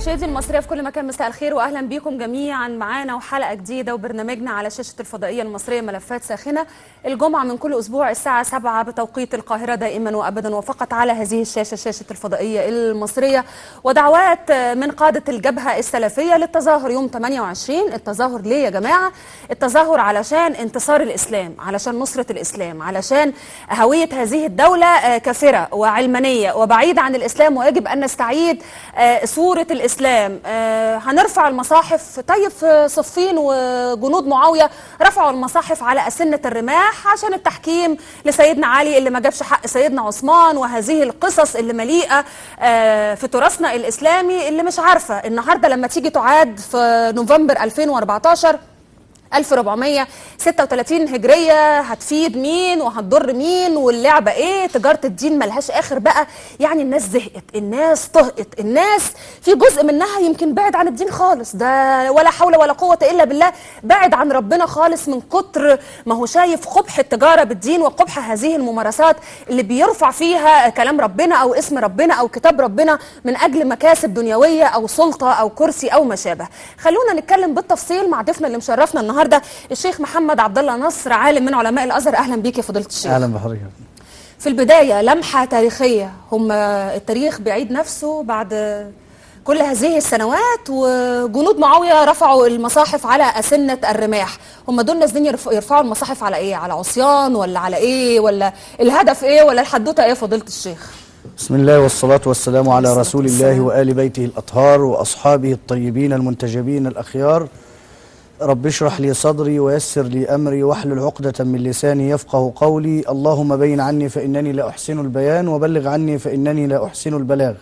مشاهدي المصرية في كل مكان، مساء الخير واهلا بيكم جميعا معانا وحلقة جديدة وبرنامجنا على شاشة الفضائية المصرية ملفات ساخنة، الجمعة من كل اسبوع الساعة 7 بتوقيت القاهرة دائما وابدا وفقط على هذه الشاشة، شاشة الفضائية المصرية. ودعوات من قادة الجبهة السلفية للتظاهر يوم 28، التظاهر ليه يا جماعة؟ التظاهر علشان انتصار الاسلام، علشان نصرة الاسلام، علشان هوية هذه الدولة كافرة وعلمانية وبعيدة عن الاسلام، ويجب ان نستعيد صورة الإسلام. هنرفع المصاحف. طيب في صفين وجنود معاوية رفعوا المصاحف على أسنة الرماح عشان التحكيم لسيدنا علي اللي ما جابش حق سيدنا عثمان، وهذه القصص اللي مليئة في تراثنا الإسلامي اللي مش عارفة النهاردة لما تيجي تعاد في نوفمبر 2014 1436 هجرية هتفيد مين وهتضر مين، واللعبة ايه؟ تجارة الدين ملهاش اخر بقى. يعني الناس زهقت، الناس طهقت، الناس في جزء منها يمكن بعد عن الدين خالص، ده ولا حول ولا قوة الا بالله، بعد عن ربنا خالص من كتر ما هو شايف قبح التجارة بالدين وقبح هذه الممارسات اللي بيرفع فيها كلام ربنا او اسم ربنا او كتاب ربنا من اجل مكاسب دنيوية او سلطة او كرسي او ما شابه. خلونا نتكلم بالتفصيل مع ضيفنا اللي مشرفنا النهارده الشيخ محمد عبد الله نصر، عالم من علماء الازهر. اهلا بيك يا فضيله الشيخ. اهلا بحضرتك. في البدايه لمحه تاريخيه، هم التاريخ بيعيد نفسه بعد كل هذه السنوات، وجنود معاويه رفعوا المصاحف على اسنه الرماح. هم دول نازلين يرفعوا المصاحف على ايه؟ على عصيان ولا على ايه؟ ولا الهدف ايه؟ ولا الحدوته ايه فضيله الشيخ؟ بسم الله والصلاة والسلام على رسول الله وآل بيته الأطهار وأصحابه الطيبين المنتجبين الأخيار. رب اشرح لي صدري ويسر لي أمري واحلل عقدة من لساني يفقه قولي. اللهم بين عني فإنني لا أحسن البيان وبلغ عني فإنني لا أحسن البلاغ.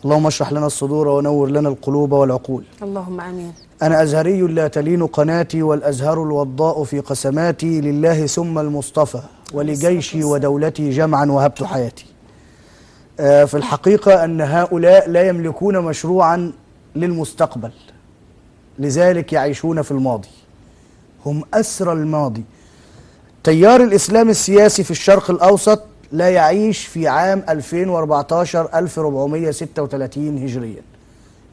اللهم اشرح لنا الصدور ونور لنا القلوب والعقول. اللهم آمين. أنا أزهري لا تلين قناتي والأزهر الوضاء في قسماتي، لله ثم المصطفى ولجيشي ودولتي جمعا وهبت حياتي. في الحقيقة أن هؤلاء لا يملكون مشروعا للمستقبل، لذلك يعيشون في الماضي، هم أسرى الماضي. تيار الإسلام السياسي في الشرق الأوسط لا يعيش في عام 2014 1436 هجريا،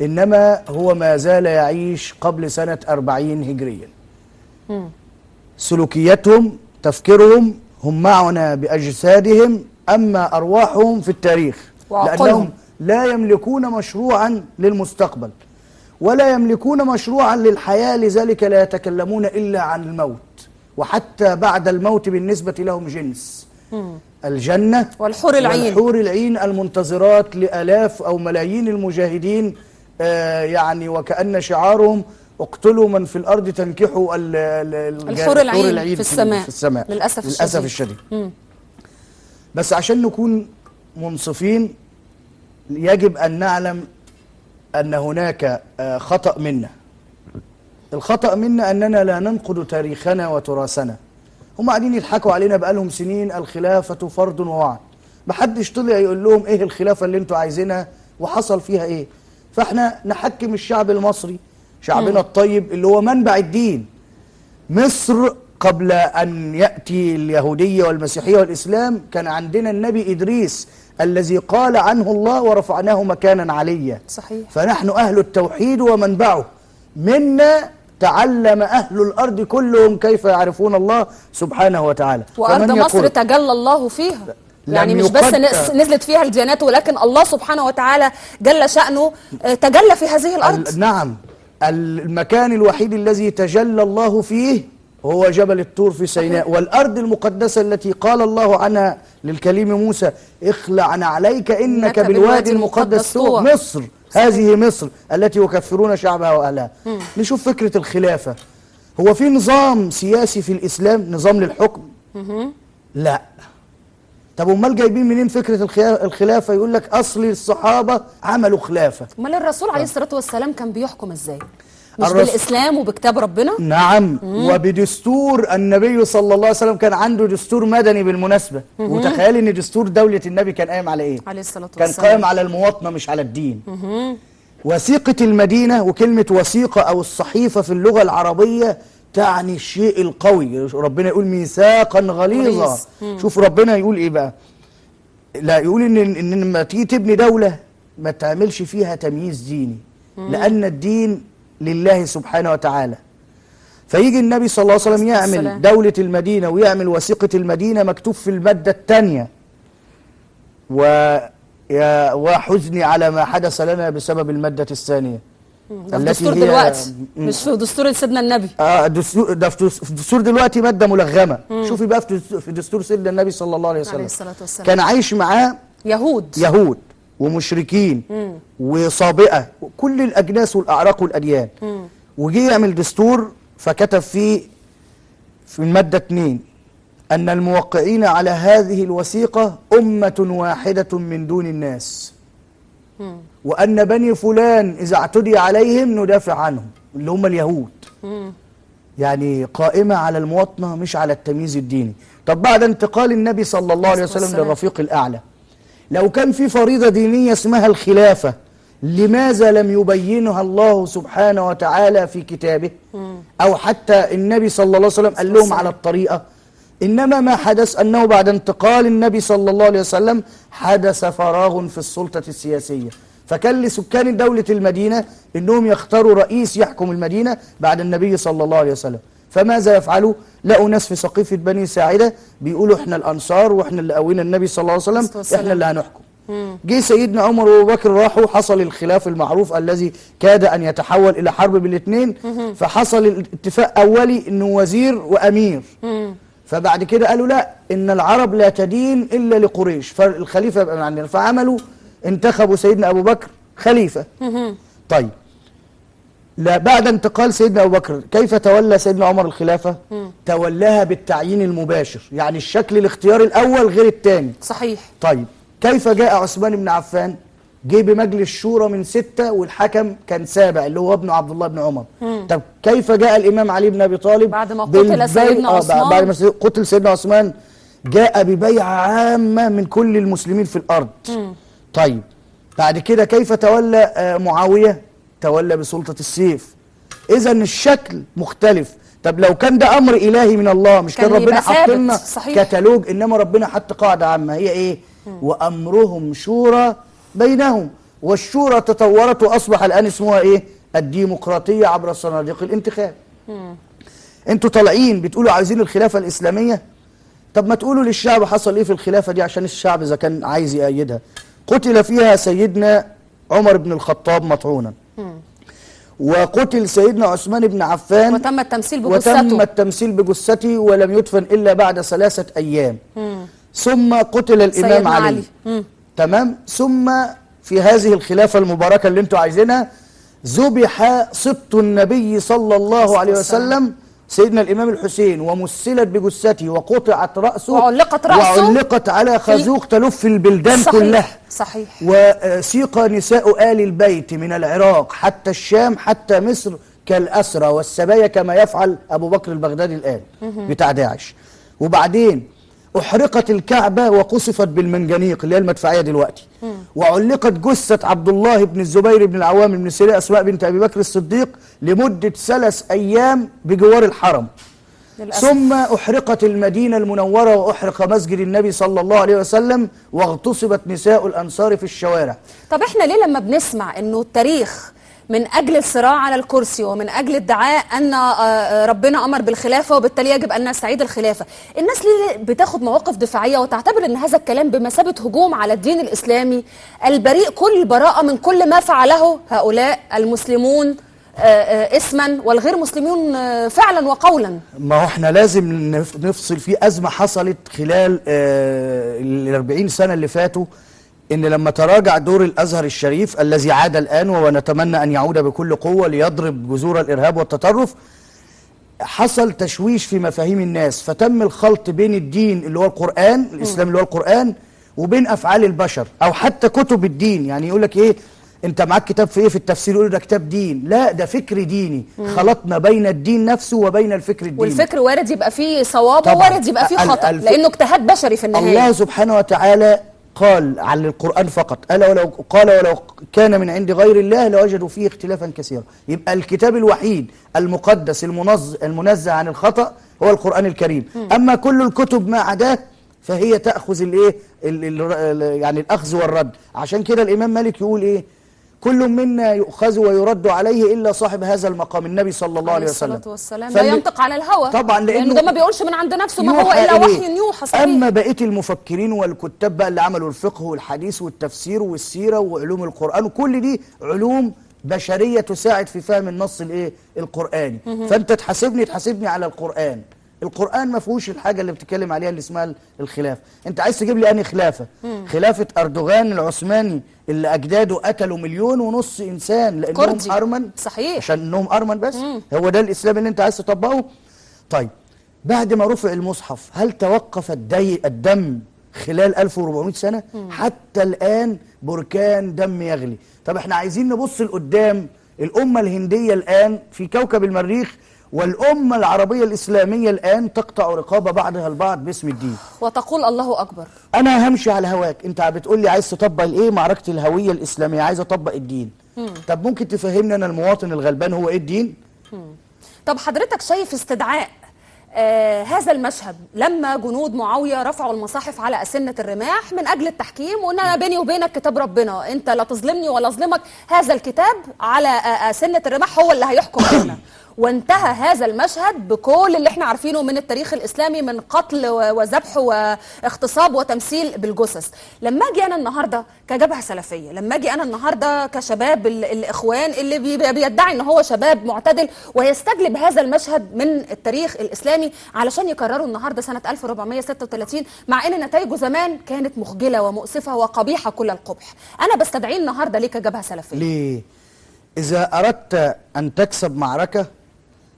إنما هو ما زال يعيش قبل سنة 40 هجريا. سلوكياتهم، تفكيرهم، هم معنا بأجسادهم أما أرواحهم في التاريخ، لأنهم لا يملكون مشروعا للمستقبل ولا يملكون مشروعا للحياة، لذلك لا يتكلمون إلا عن الموت، وحتى بعد الموت بالنسبة لهم جنس الجنة والحور العين المنتظرات لآلاف أو ملايين المجاهدين. يعني وكأن شعارهم اقتلوا من في الأرض تنكحوا الحور العين في السماء. للأسف الشديد. بس عشان نكون منصفين يجب أن نعلم أن هناك خطأ منا. الخطأ منا أننا لا ننقد تاريخنا وتراثنا. هم قاعدين يضحكوا علينا بقالهم سنين، الخلافة فرض ووعد. محدش طلع يقول لهم إيه الخلافة اللي انتوا عايزينها وحصل فيها إيه. فإحنا نحكم الشعب المصري، شعبنا الطيب اللي هو منبع الدين. مصر قبل أن يأتي اليهودية والمسيحية والإسلام كان عندنا النبي إدريس الذي قال عنه الله ورفعناه مكانا عليا. صحيح. فنحن أهل التوحيد ومنبعه، منا تعلم أهل الأرض كلهم كيف يعرفون الله سبحانه وتعالى. وأرض مصر تجلى الله فيها، يعني مش بس نزلت فيها الديانات، ولكن الله سبحانه وتعالى جل شأنه تجلى في هذه الأرض. نعم، المكان الوحيد الذي تجلى الله فيه هو جبل الطور في سيناء، والأرض المقدسة التي قال الله عنها للكليم موسى اخلع عليك إنك بالوادي المقدس طوى. مصر، هذه مصر التي يكفرون شعبها وأهلها. نشوف فكرة الخلافة. هو في نظام سياسي في الإسلام، نظام للحكم؟ لا. طب امال جايبين منين فكرة الخلافة؟ يقول لك أصل الصحابة عملوا خلافة. امال الرسول عليه الصلاة والسلام كان بيحكم ازاي؟ مش بالإسلام وبكتاب ربنا؟ نعم. وبدستور النبي صلى الله عليه وسلم. كان عنده دستور مدني بالمناسبة. وتخيل ان دستور دولة النبي كان قائم على ايه؟ عليه الصلاة والسلام. كان قائم على المواطنة مش على الدين. وثيقة المدينة، وكلمة وثيقة أو الصحيفة في اللغة العربية تعني الشيء القوي. ربنا يقول ميثاقا غليظا. شوف ربنا يقول ايه بقى. لا يقول ان لما تيجي تبني دولة ما تعملش فيها تمييز ديني، لأن الدين لله سبحانه وتعالى. فيجي النبي صلى الله عليه وسلم يعمل دولة المدينة ويعمل وثيقة المدينة، مكتوب في المادة الثانية: وحزني على ما حدث لنا بسبب المادة الثانية. ده في دستور دلوقتي، مش في دستور سيدنا النبي. ده في دستور دلوقتي مادة ملغمة. شوفي بقى في دستور سيدنا النبي صلى الله عليه وسلم، عليه الصلاة والسلام، كان عايش معاه يهود ومشركين وصابئة، كل الأجناس والأعراق والأديان. وجي يعمل دستور فكتب فيه في المادة 2 أن الموقعين على هذه الوثيقة أمة واحدة من دون الناس، وأن بني فلان إذا اعتدي عليهم ندافع عنهم، اللي هم اليهود. يعني قائمة على المواطنة مش على التمييز الديني. طب بعد انتقال النبي صلى الله عليه وسلم للرفيق الأعلى، لو كان في فريضة دينية اسمها الخلافة، لماذا لم يبينها الله سبحانه وتعالى في كتابه؟ أو حتى النبي صلى الله عليه وسلم قال لهم على الطريقة. إنما ما حدث أنه بعد انتقال النبي صلى الله عليه وسلم حدث فراغ في السلطة السياسية، فكان لسكان دولة المدينة إنهم يختاروا رئيس يحكم المدينة بعد النبي صلى الله عليه وسلم. فماذا يفعلوا؟ لقوا ناس في سقيفة بني ساعدة بيقولوا إحنا الأنصار وإحنا اللي قوينا النبي صلى الله عليه وسلم، إحنا اللي هنحكم. جه سيدنا عمر وابو بكر راحوا، حصل الخلاف المعروف الذي كاد أن يتحول إلى حرب بالاثنين. فحصل الاتفاق أولي إنه وزير وأمير. فبعد كده قالوا لا، إن العرب لا تدين إلا لقريش، فالخليفة يبقى من عندنا. فعملوا انتخبوا سيدنا أبو بكر خليفة. طيب، لا بعد انتقال سيدنا أبو بكر كيف تولى سيدنا عمر الخلافة؟ تولاها بالتعيين المباشر، يعني الشكل الاختياري الأول غير الثاني. صحيح. طيب، كيف جاء عثمان بن عفان؟ جه بمجلس شورى من 6 والحكم كان سابع اللي هو ابن عبد الله بن عمر. طب كيف جاء الإمام علي بن أبي طالب بعد ما قتل سيدنا عثمان؟ بعد ما قتل سيدنا عثمان جاء ببيعة عامة من كل المسلمين في الأرض. طيب، بعد كده كيف تولى معاوية؟ تولى بسلطة السيف. إذا الشكل مختلف. طب لو كان ده أمر إلهي من الله، مش كان ربنا حط لنا كتالوج؟ إنما ربنا حط قاعدة عامة، هي إيه؟ وأمرهم شورى بينهم. والشورى تطورت وأصبح الآن اسمها إيه؟ الديمقراطية عبر صناديق الانتخاب. أنتوا طالعين بتقولوا عايزين الخلافة الإسلامية. طب ما تقولوا للشعب حصل إيه في الخلافة دي عشان الشعب إذا كان عايز يأيدها. قتل فيها سيدنا عمر بن الخطاب مطعونا، وقتل سيدنا عثمان بن عفان وتم التمثيل بجثته ولم يدفن إلا بعد 3 أيام. ثم قتل الإمام علي. تمام. ثم في هذه الخلافة المباركة اللي انتوا عايزينها ذبح سبط النبي صلى الله عليه وسلم سيدنا الإمام الحسين، ومثلت بجثته وقطعت رأسه وعلقت على خازوق تلف البلدان كلها. صحيح. وسيق نساء آل البيت من العراق حتى الشام حتى مصر كالأسرى والسبايا كما يفعل أبو بكر البغدادي الآن بتاع داعش. وبعدين أحرقت الكعبة وقصفت بالمنجنيق اللي هي المدفعية دلوقتي. وعلقت جثة عبد الله بن الزبير بن العوام بن سيرة أسماء بنت أبي بكر الصديق لمدة 3 أيام بجوار الحرم. ثم أحرقت المدينة المنورة وأحرق مسجد النبي صلى الله عليه وسلم واغتصبت نساء الأنصار في الشوارع. طب إحنا ليه لما بنسمع إنه التاريخ من أجل الصراع على الكرسي ومن أجل ادعاء أن ربنا أمر بالخلافة وبالتالي يجب أن نستعيد الخلافة، الناس ليه بتاخد مواقف دفاعية وتعتبر أن هذا الكلام بمثابة هجوم على الدين الإسلامي البريء كل البراءة من كل ما فعله هؤلاء المسلمون اسما والغير مسلمون فعلا وقولا؟ ما هو احنا لازم نفصل في أزمة حصلت خلال ال40 سنة اللي فاتوا، إن لما تراجع دور الأزهر الشريف الذي عاد الآن ونتمنى أن يعود بكل قوة ليضرب جذور الإرهاب والتطرف، حصل تشويش في مفاهيم الناس، فتم الخلط بين الدين اللي هو القرآن، الإسلام اللي هو القرآن، وبين أفعال البشر أو حتى كتب الدين. يعني يقول لك إيه، أنت معاك كتاب في إيه في التفسير؟ يقول ده كتاب دين. لا، ده فكر ديني. خلطنا بين الدين نفسه وبين الفكر الديني. والفكر وارد يبقى فيه صواب ووارد يبقى فيه خطأ، لأنه اجتهاد بشري في النهاية. الله سبحانه وتعالى قال على القرآن فقط ولو كان من عند غير الله لوجدوا فيه اختلافا كثيرا. يبقى الكتاب الوحيد المقدس المنزه عن الخطأ هو القرآن الكريم. أما كل الكتب ما عداه فهي تأخذ الايه يعني الأخذ والرد. عشان كده الإمام مالك يقول ايه؟ كل منا يؤخذ ويرد عليه إلا صاحب هذا المقام، النبي صلى الله عليه وسلم. الصلاة والسلام لا ينطق عن الهوى طبعا، لأنه ده ما بيقولش من عند نفسه، ما هو إلا وحي يوحى. صحيح. أما بقية المفكرين والكتاب بقى اللي عملوا الفقه والحديث والتفسير والسيرة وعلوم القرآن، وكل دي علوم بشرية تساعد في فهم النص الايه القرآني. فأنت تحاسبني على القرآن. القرآن ما فيهوش الحاجة اللي بتتكلم عليها اللي اسمها الخلافة. انت عايز تجيب لي انهي خلافة؟ خلافة أردوغان العثماني اللي أجداده قتلوا 1.5 مليون إنسان لأنهم أرمن. صحيح. عشان أنهم أرمن بس. هو ده الإسلام اللي انت عايز تطبقه؟ طيب بعد ما رفع المصحف هل توقف الدم خلال 1400 سنة؟ حتى الآن بركان دم يغلي. طب احنا عايزين نبص لقدام. الأمة الهندية الآن في كوكب المريخ، والأمة العربية الإسلامية الآن تقطع رقاب بعضها البعض باسم الدين وتقول الله أكبر. أنا همشي على هواك. أنت بتقول لي عايز تطبق الإيه؟ معركة الهوية الإسلامية، عايز أطبق الدين. طب ممكن تفهمني أنا المواطن الغلبان هو إيه الدين؟ طب حضرتك شايف استدعاء هذا المشهد لما جنود معاوية رفعوا المصاحف على أسنة الرماح من أجل التحكيم، وأن أنا بيني وبينك كتاب ربنا، أنت لا تظلمني ولا أظلمك، هذا الكتاب على أسنة الرماح هو اللي هيحكم علينا. وانتهى هذا المشهد بكل اللي احنا عارفينه من التاريخ الإسلامي من قتل وذبح واغتصاب وتمثيل بالجثث. لما اجي انا النهارده كجبهة سلفية، لما اجي انا النهارده كشباب الإخوان اللي بيدعي ان هو شباب معتدل ويستجلب هذا المشهد من التاريخ الإسلامي علشان يكرروا النهارده سنة 1436 مع ان نتائجه زمان كانت مخجلة ومؤسفة وقبيحة كل القبح، انا بستدعيه النهارده ليه كجبهة سلفية؟ ليه؟ إذا أردت أن تكسب معركة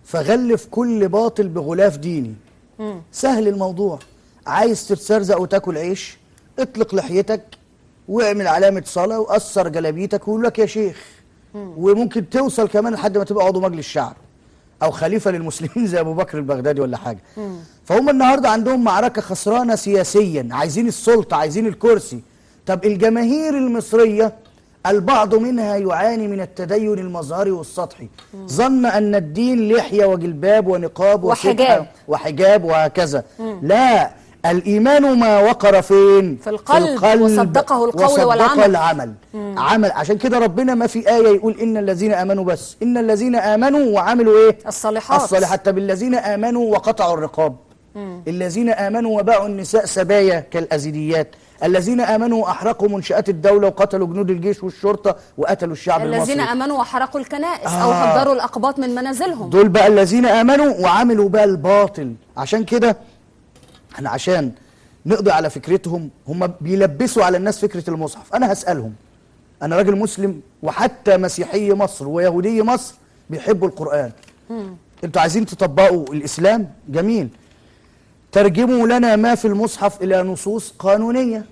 فغلف كل باطل بغلاف ديني. سهل الموضوع. عايز تتسرزق وتاكل عيش، اطلق لحيتك واعمل علامة صلاة وقصر جلابيتك ويقول لك يا شيخ. وممكن توصل كمان لحد ما تبقى عضو مجلس شعب أو خليفة للمسلمين زي أبو بكر البغدادي ولا حاجة. فهم النهاردة عندهم معركة خسرانة سياسيا، عايزين السلطة، عايزين الكرسي. طب الجماهير المصرية البعض منها يعاني من التدين المظهري والسطحي، ظن أن الدين لحية وجلباب ونقاب وحجاب وهكذا. لا، الإيمان ما وقر فين؟ في القلب وصدقه القول والعمل. عمل. عشان كده ربنا ما في آية يقول إن الذين آمنوا بس، إن الذين آمنوا وعملوا إيه؟ الصالحات. طب الذين آمنوا وقطعوا الرقاب، الذين آمنوا وباعوا النساء سبايا كالأزيديات، الذين آمنوا وأحرقوا منشآت الدولة وقتلوا جنود الجيش والشرطة وقتلوا الشعب المصري، الذين آمنوا وحرقوا الكنائس أو هدروا الأقباط من منازلهم، دول بقى الذين آمنوا وعملوا بقى الباطل. عشان كده احنا عشان نقضي على فكرتهم، هم بيلبسوا على الناس فكرة المصحف. أنا هسألهم، أنا راجل مسلم وحتى مسيحي مصر ويهودي مصر بيحبوا القرآن. انتوا عايزين تطبقوا الإسلام؟ جميل. ترجموا لنا ما في المصحف إلى نصوص قانونية.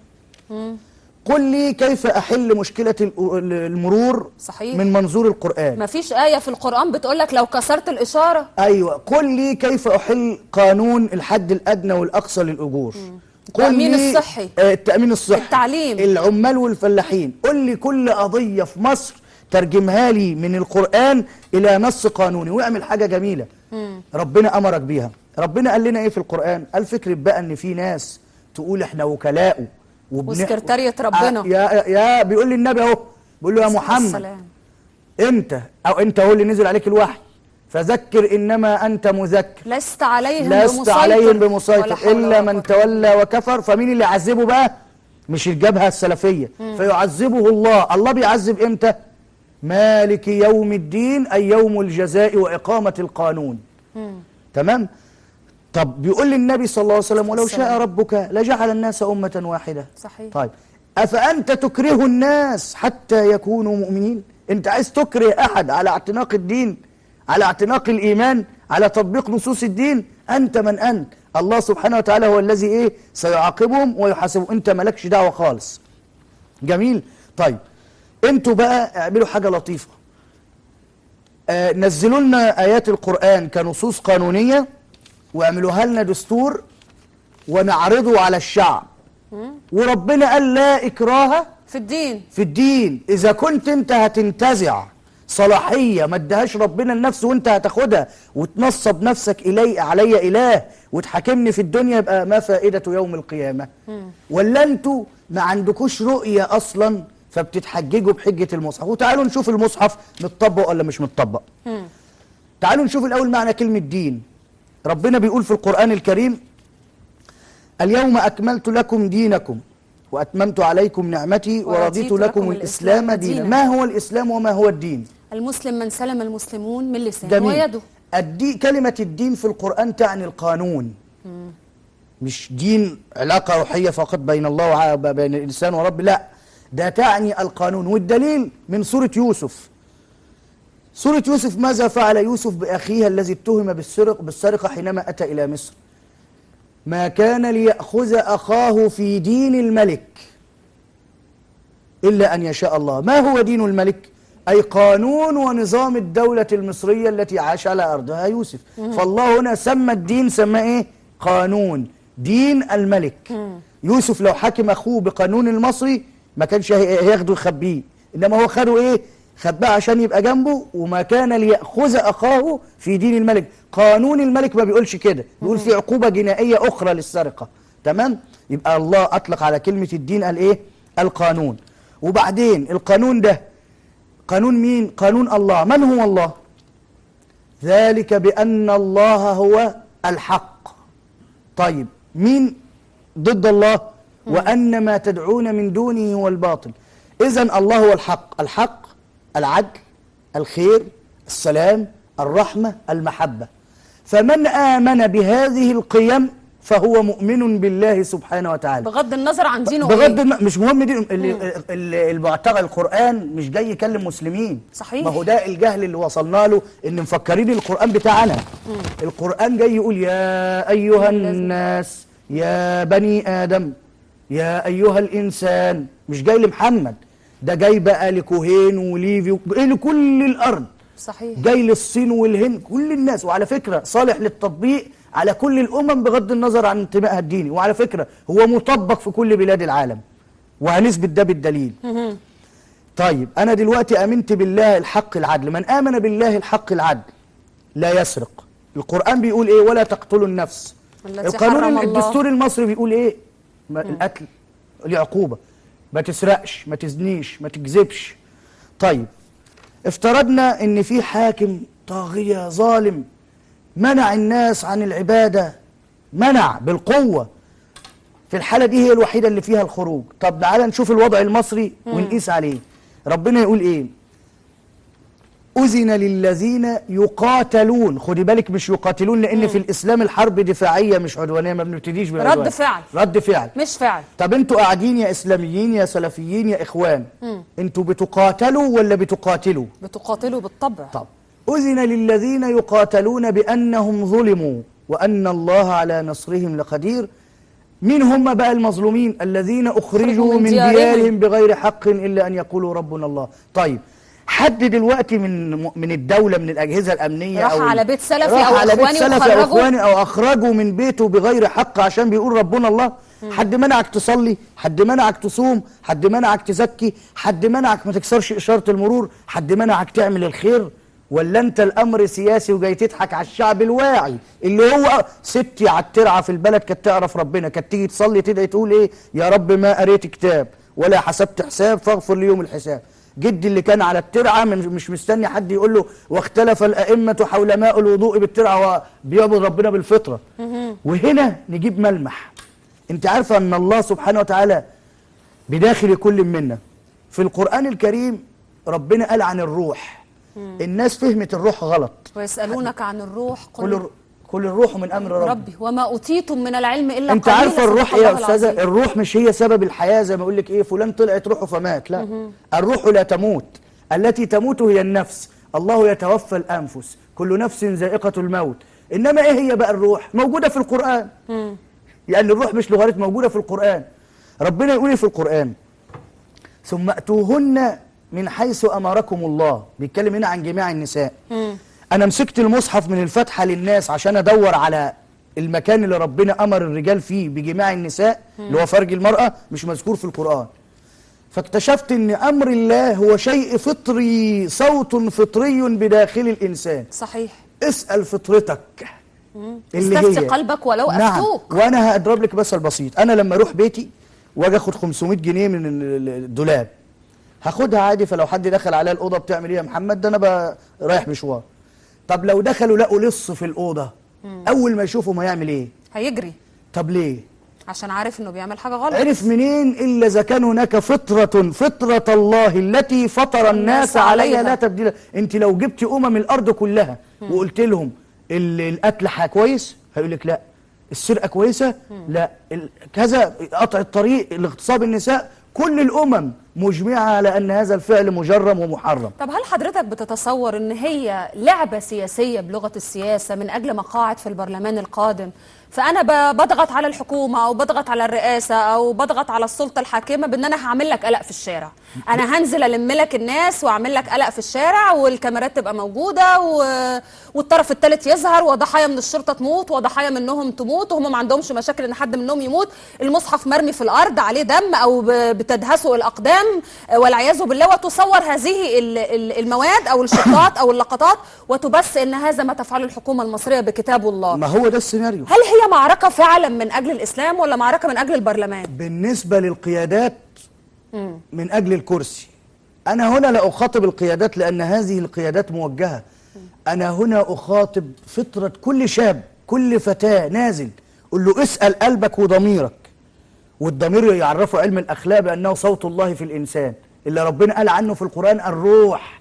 قل لي كيف أحل مشكلة المرور صحيح. من منظور القرآن. ما فيش آية في القرآن بتقولك لو كسرت الإشارة. أيوة. قل لي كيف أحل قانون الحد الأدنى والأقصى للأجور. التأمين الصحي، التأمين الصحي، التعليم، العمال والفلاحين. قل لي كل قضية في مصر ترجمها لي من القرآن إلى نص قانوني واعمل حاجة جميلة ربنا أمرك بيها. ربنا قال لنا إيه في القرآن؟ قال فكرة بقى إن في ناس تقول إحنا وكلاءه وسكرتارية ربنا. يا بيقول لي النبي أهو، بيقول له يا محمد أنت هو اللي نزل عليك الوحي، فذكر إنما أنت مذكر لست عليهم بمسيطر إلا من تولى وكفر. فمين اللي يعذبه بقى؟ مش الجبهة السلفية. فيعذبه الله بيعذب إمتى؟ مالك يوم الدين، أي يوم الجزاء وإقامة القانون. تمام؟ طب بيقول للنبي صلى الله عليه وسلم ولو شاء ربك لجعل الناس أمة واحدة. صحيح. طيب أفأنت تكره الناس حتى يكونوا مؤمنين؟ أنت عايز تكره أحد على اعتناق الدين، على اعتناق الإيمان، على تطبيق نصوص الدين؟ أنت من أنت؟ الله سبحانه وتعالى هو الذي إيه سيعاقبهم ويحاسبهم، أنت مالكش دعوة خالص. جميل. طيب أنتوا بقى اعملوا حاجة لطيفة، نزلوا لنا آيات القرآن كنصوص قانونية واعملوها لنا دستور ونعرضه على الشعب. وربنا قال لا إكراه في الدين. إذا كنت أنت هتنتزع صلاحية ما ادهاش ربنا لنفسه وانت هتاخدها وتنصب نفسك علي إله وتحاكمني في الدنيا، يبقى ما فائدة يوم القيامة؟ ولا انتوا ما عندكوش رؤية أصلا فبتتحججوا بحجة المصحف؟ وتعالوا نشوف المصحف متطبق ولا مش متطبق. تعالوا نشوف الأول معنى كلمة دين. ربنا بيقول في القرآن الكريم: اليوم أكملت لكم دينكم وأتممت عليكم نعمتي ورضيت لكم الإسلام دينا. ما هو الإسلام وما هو الدين؟ المسلم من سلم المسلمون من لسانه ويده. كلمة الدين في القرآن تعني القانون. مش دين علاقة روحية فقط بين الله وبين الإنسان ورب، لا، ده تعني القانون. والدليل من سورة يوسف. سورة يوسف: ماذا فعل يوسف بأخيه الذي اتهم بالسرقة حينما أتى إلى مصر؟ ما كان ليأخذ أخاه في دين الملك إلا أن يشاء الله. ما هو دين الملك؟ أي قانون ونظام الدولة المصرية التي عاش على أرضها يوسف. فالله هنا سمى الدين، سمى إيه؟ قانون، دين الملك. يوسف لو حكم أخوه بقانون المصري ما كانش هياخده يخبيه، إنما هو خده إيه؟ خباه عشان يبقى جنبه. وما كان ليأخذ أخاه في دين الملك. قانون الملك ما بيقولش كده، بيقول في عقوبة جنائية أخرى للسرقة. تمام؟ يبقى الله أطلق على كلمة الدين قال إيه؟ القانون. وبعدين القانون ده قانون مين؟ قانون الله. من هو الله؟ ذلك بأن الله هو الحق. طيب مين ضد الله؟ وأن ما تدعون من دونه هو الباطل. إذن الله هو الحق. الحق العدل، الخير، السلام، الرحمة، المحبة. فمن آمن بهذه القيم فهو مؤمن بالله سبحانه وتعالى، بغض النظر عن دينه. مش مهم دينه. المعتقد القرآن مش جاي يكلم مسلمين. صحيح. ما هو ده الجهل اللي وصلنا له، ان مفكرين القرآن بتاعنا. القرآن جاي يقول: يا أيها الناس، يا بني آدم، يا أيها الإنسان. مش جاي لمحمد، ده جاي بقى لكوهين وليفي، جاي لكل الأرض. صحيح. جاي للصين والهند، كل الناس. وعلى فكرة صالح للتطبيق على كل الأمم بغض النظر عن انتمائها الديني. وعلى فكرة هو مطبق في كل بلاد العالم، وهنثبت ده بالدليل. طيب أنا دلوقتي آمنت بالله الحق العدل. من آمن بالله الحق العدل لا يسرق. القرآن بيقول إيه؟ ولا تقتلوا النفس. القانون الدستوري المصري بيقول إيه؟ القتل ليه عقوبة. ما تسرقش، ما تزنيش، ما تكذبش. طيب افترضنا ان في حاكم طاغية ظالم منع الناس عن العبادة، منع بالقوة. في الحالة دي هي الوحيدة اللي فيها الخروج. طب تعالى نشوف الوضع المصري ونقيس عليه. ربنا يقول ايه؟ أذن للذين يقاتلون. خدي بالك، مش يقاتلون، لأن في الإسلام الحرب دفاعية مش عدوانية، ما بنبتديش بالعدوان. رد فعل. رد فعل مش فعل. طب انتوا قاعدين يا إسلاميين يا سلفيين يا إخوان، انتوا بتقاتلوا ولا بتقاتلوا؟ بتقاتلوا بالطبع. طب أذن للذين يقاتلون بأنهم ظلموا وأن الله على نصرهم لقدير. مين هم بقى المظلومين؟ الذين أخرجوا من ديارهم بغير حق إلا أن يقولوا ربنا الله. طيب حد دلوقتي من الدولة، من الأجهزة الأمنية، راح على بيت سلفي راح أو على بيت سلفي أو إخواني أو أخرجوا من بيته بغير حق عشان بيقول ربنا الله؟ حد منعك تصلي؟ حد منعك تصوم؟ حد منعك تزكي؟ حد منعك ما تكسرش إشارة المرور؟ حد منعك تعمل الخير؟ ولا أنت الأمر سياسي وجاي تضحك على الشعب الواعي اللي هو ستي على الترعة في البلد كانت تعرف ربنا، كانت تيجي تصلي تدعي تقول إيه؟ يا رب ما قريت كتاب ولا حسبت حساب فاغفر لي يوم الحساب. جدي اللي كان على الترعة مش مستني حد يقول له واختلف الأئمة حول ماء الوضوء بالترعة، وبيعبد ربنا بالفطرة. وهنا نجيب ملمح. انت عارفة ان الله سبحانه وتعالى بداخل كل منا. في القرآن الكريم ربنا قال عن الروح. الناس فهمت الروح غلط. ويسألونك عن الروح قل الروح من أمر ربي وما أوتيتم من العلم إلا انت عارفة الروح ايه يا أستاذة؟ الروح مش هي سبب الحياة زي ما أقول لك ايه فلان طلعت روحه فمات، لا. الروح لا تموت، التي تموت هي النفس. الله يتوفى الأنفس، كل نفس ذائقة الموت. إنما ايه هي بقى الروح؟ موجودة في القرآن. يعني الروح مش لغات، موجودة في القرآن. ربنا يقول في القرآن: ثم أتوهن من حيث أمركم الله. بيتكلم هنا عن جميع النساء. أنا مسكت المصحف من الفتحة للناس عشان أدور على المكان اللي ربنا أمر الرجال فيه بجماع النساء اللي هو فرج المرأة، مش مذكور في القرآن. فاكتشفت ان امر الله هو شيء فطري، صوت فطري بداخل الانسان. صحيح. اسأل فطرتك اللي استفتي هي قلبك ولو نعم. افتوك. وانا هضرب لك مثل بسيط. انا لما اروح بيتي واجي اخد 500 جنيه من الدولاب هاخدها عادي، فلو حد دخل عليا الاوضه بتعمل ايه يا محمد؟ ده انا رايح مشوار. طب لو دخلوا لقوا لص في الاوضه اول ما يشوفهم هيعمل ايه؟ هيجري. طب ليه؟ عشان عارف انه بيعمل حاجه غلط. عرف منين؟ الا اذا كان هناك فطره الله التي فطر الناس عليها لا تبديل. انت لو جبت الارض كلها وقلت لهم القتل كويس هيقول لك لا. السرقه كويسه؟ لا. كذا، قطع الطريق، الاغتصاب النساء، كل الامم مجمعه على ان هذا الفعل مجرم ومحرم. طب هل حضرتك بتتصور ان هي لعبه سياسيه بلغه السياسه من اجل مقاعد في البرلمان القادم؟ فانا بضغط على الحكومه او بضغط على الرئاسه او بضغط على السلطه الحاكمه بان انا هعمل لك قلق في الشارع. انا هنزل الم لك الناس واعمل لك قلق في الشارع، والكاميرات تبقى موجوده والطرف الثالث يظهر، وضحايا من الشرطه تموت وضحايا منهم تموت، وهم ما عندهمش مشاكل ان حد منهم يموت. المصحف مرمي في الارض عليه دم او بتدهسه الاقدام والعياذ بالله، وتصور هذه المواد او الشطات او اللقطات وتبث ان هذا ما تفعله الحكومه المصريه بكتاب الله. ما هو ده السيناريو. هل هي معركة فعلا من أجل الإسلام ولا معركة من أجل البرلمان؟ بالنسبة للقيادات من أجل الكرسي. أنا هنا لا أخاطب القيادات لأن هذه القيادات موجهة. أنا هنا أخاطب فطرة كل شاب، كل فتاة نازل، قل له اسأل قلبك وضميرك. والضمير يعرفه علم الأخلاق بأنه صوت الله في الإنسان اللي ربنا قال عنه في القرآن الروح.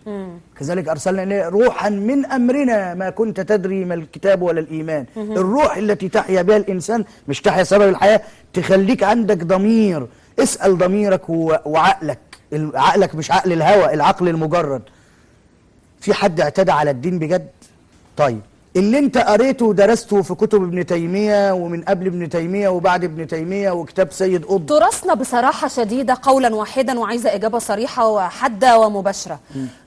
كذلك أرسلنا إليه روحا من أمرنا ما كنت تدري ما الكتاب ولا الإيمان. الروح التي تحيا بها الإنسان، مش تحيا سبب الحياة، تخليك عندك ضمير. اسأل ضميرك وعقلك. عقلك مش عقل الهوى، العقل المجرد. في حد اعتدى على الدين بجد؟ طيب اللي انت قريته ودرسته في كتب ابن تيمية ومن قبل ابن تيمية وبعد ابن تيمية وكتاب سيد قطب، تراثنا بصراحة شديدة قولا واحدا، وعايزة إجابة صريحة وحادة ومباشرة.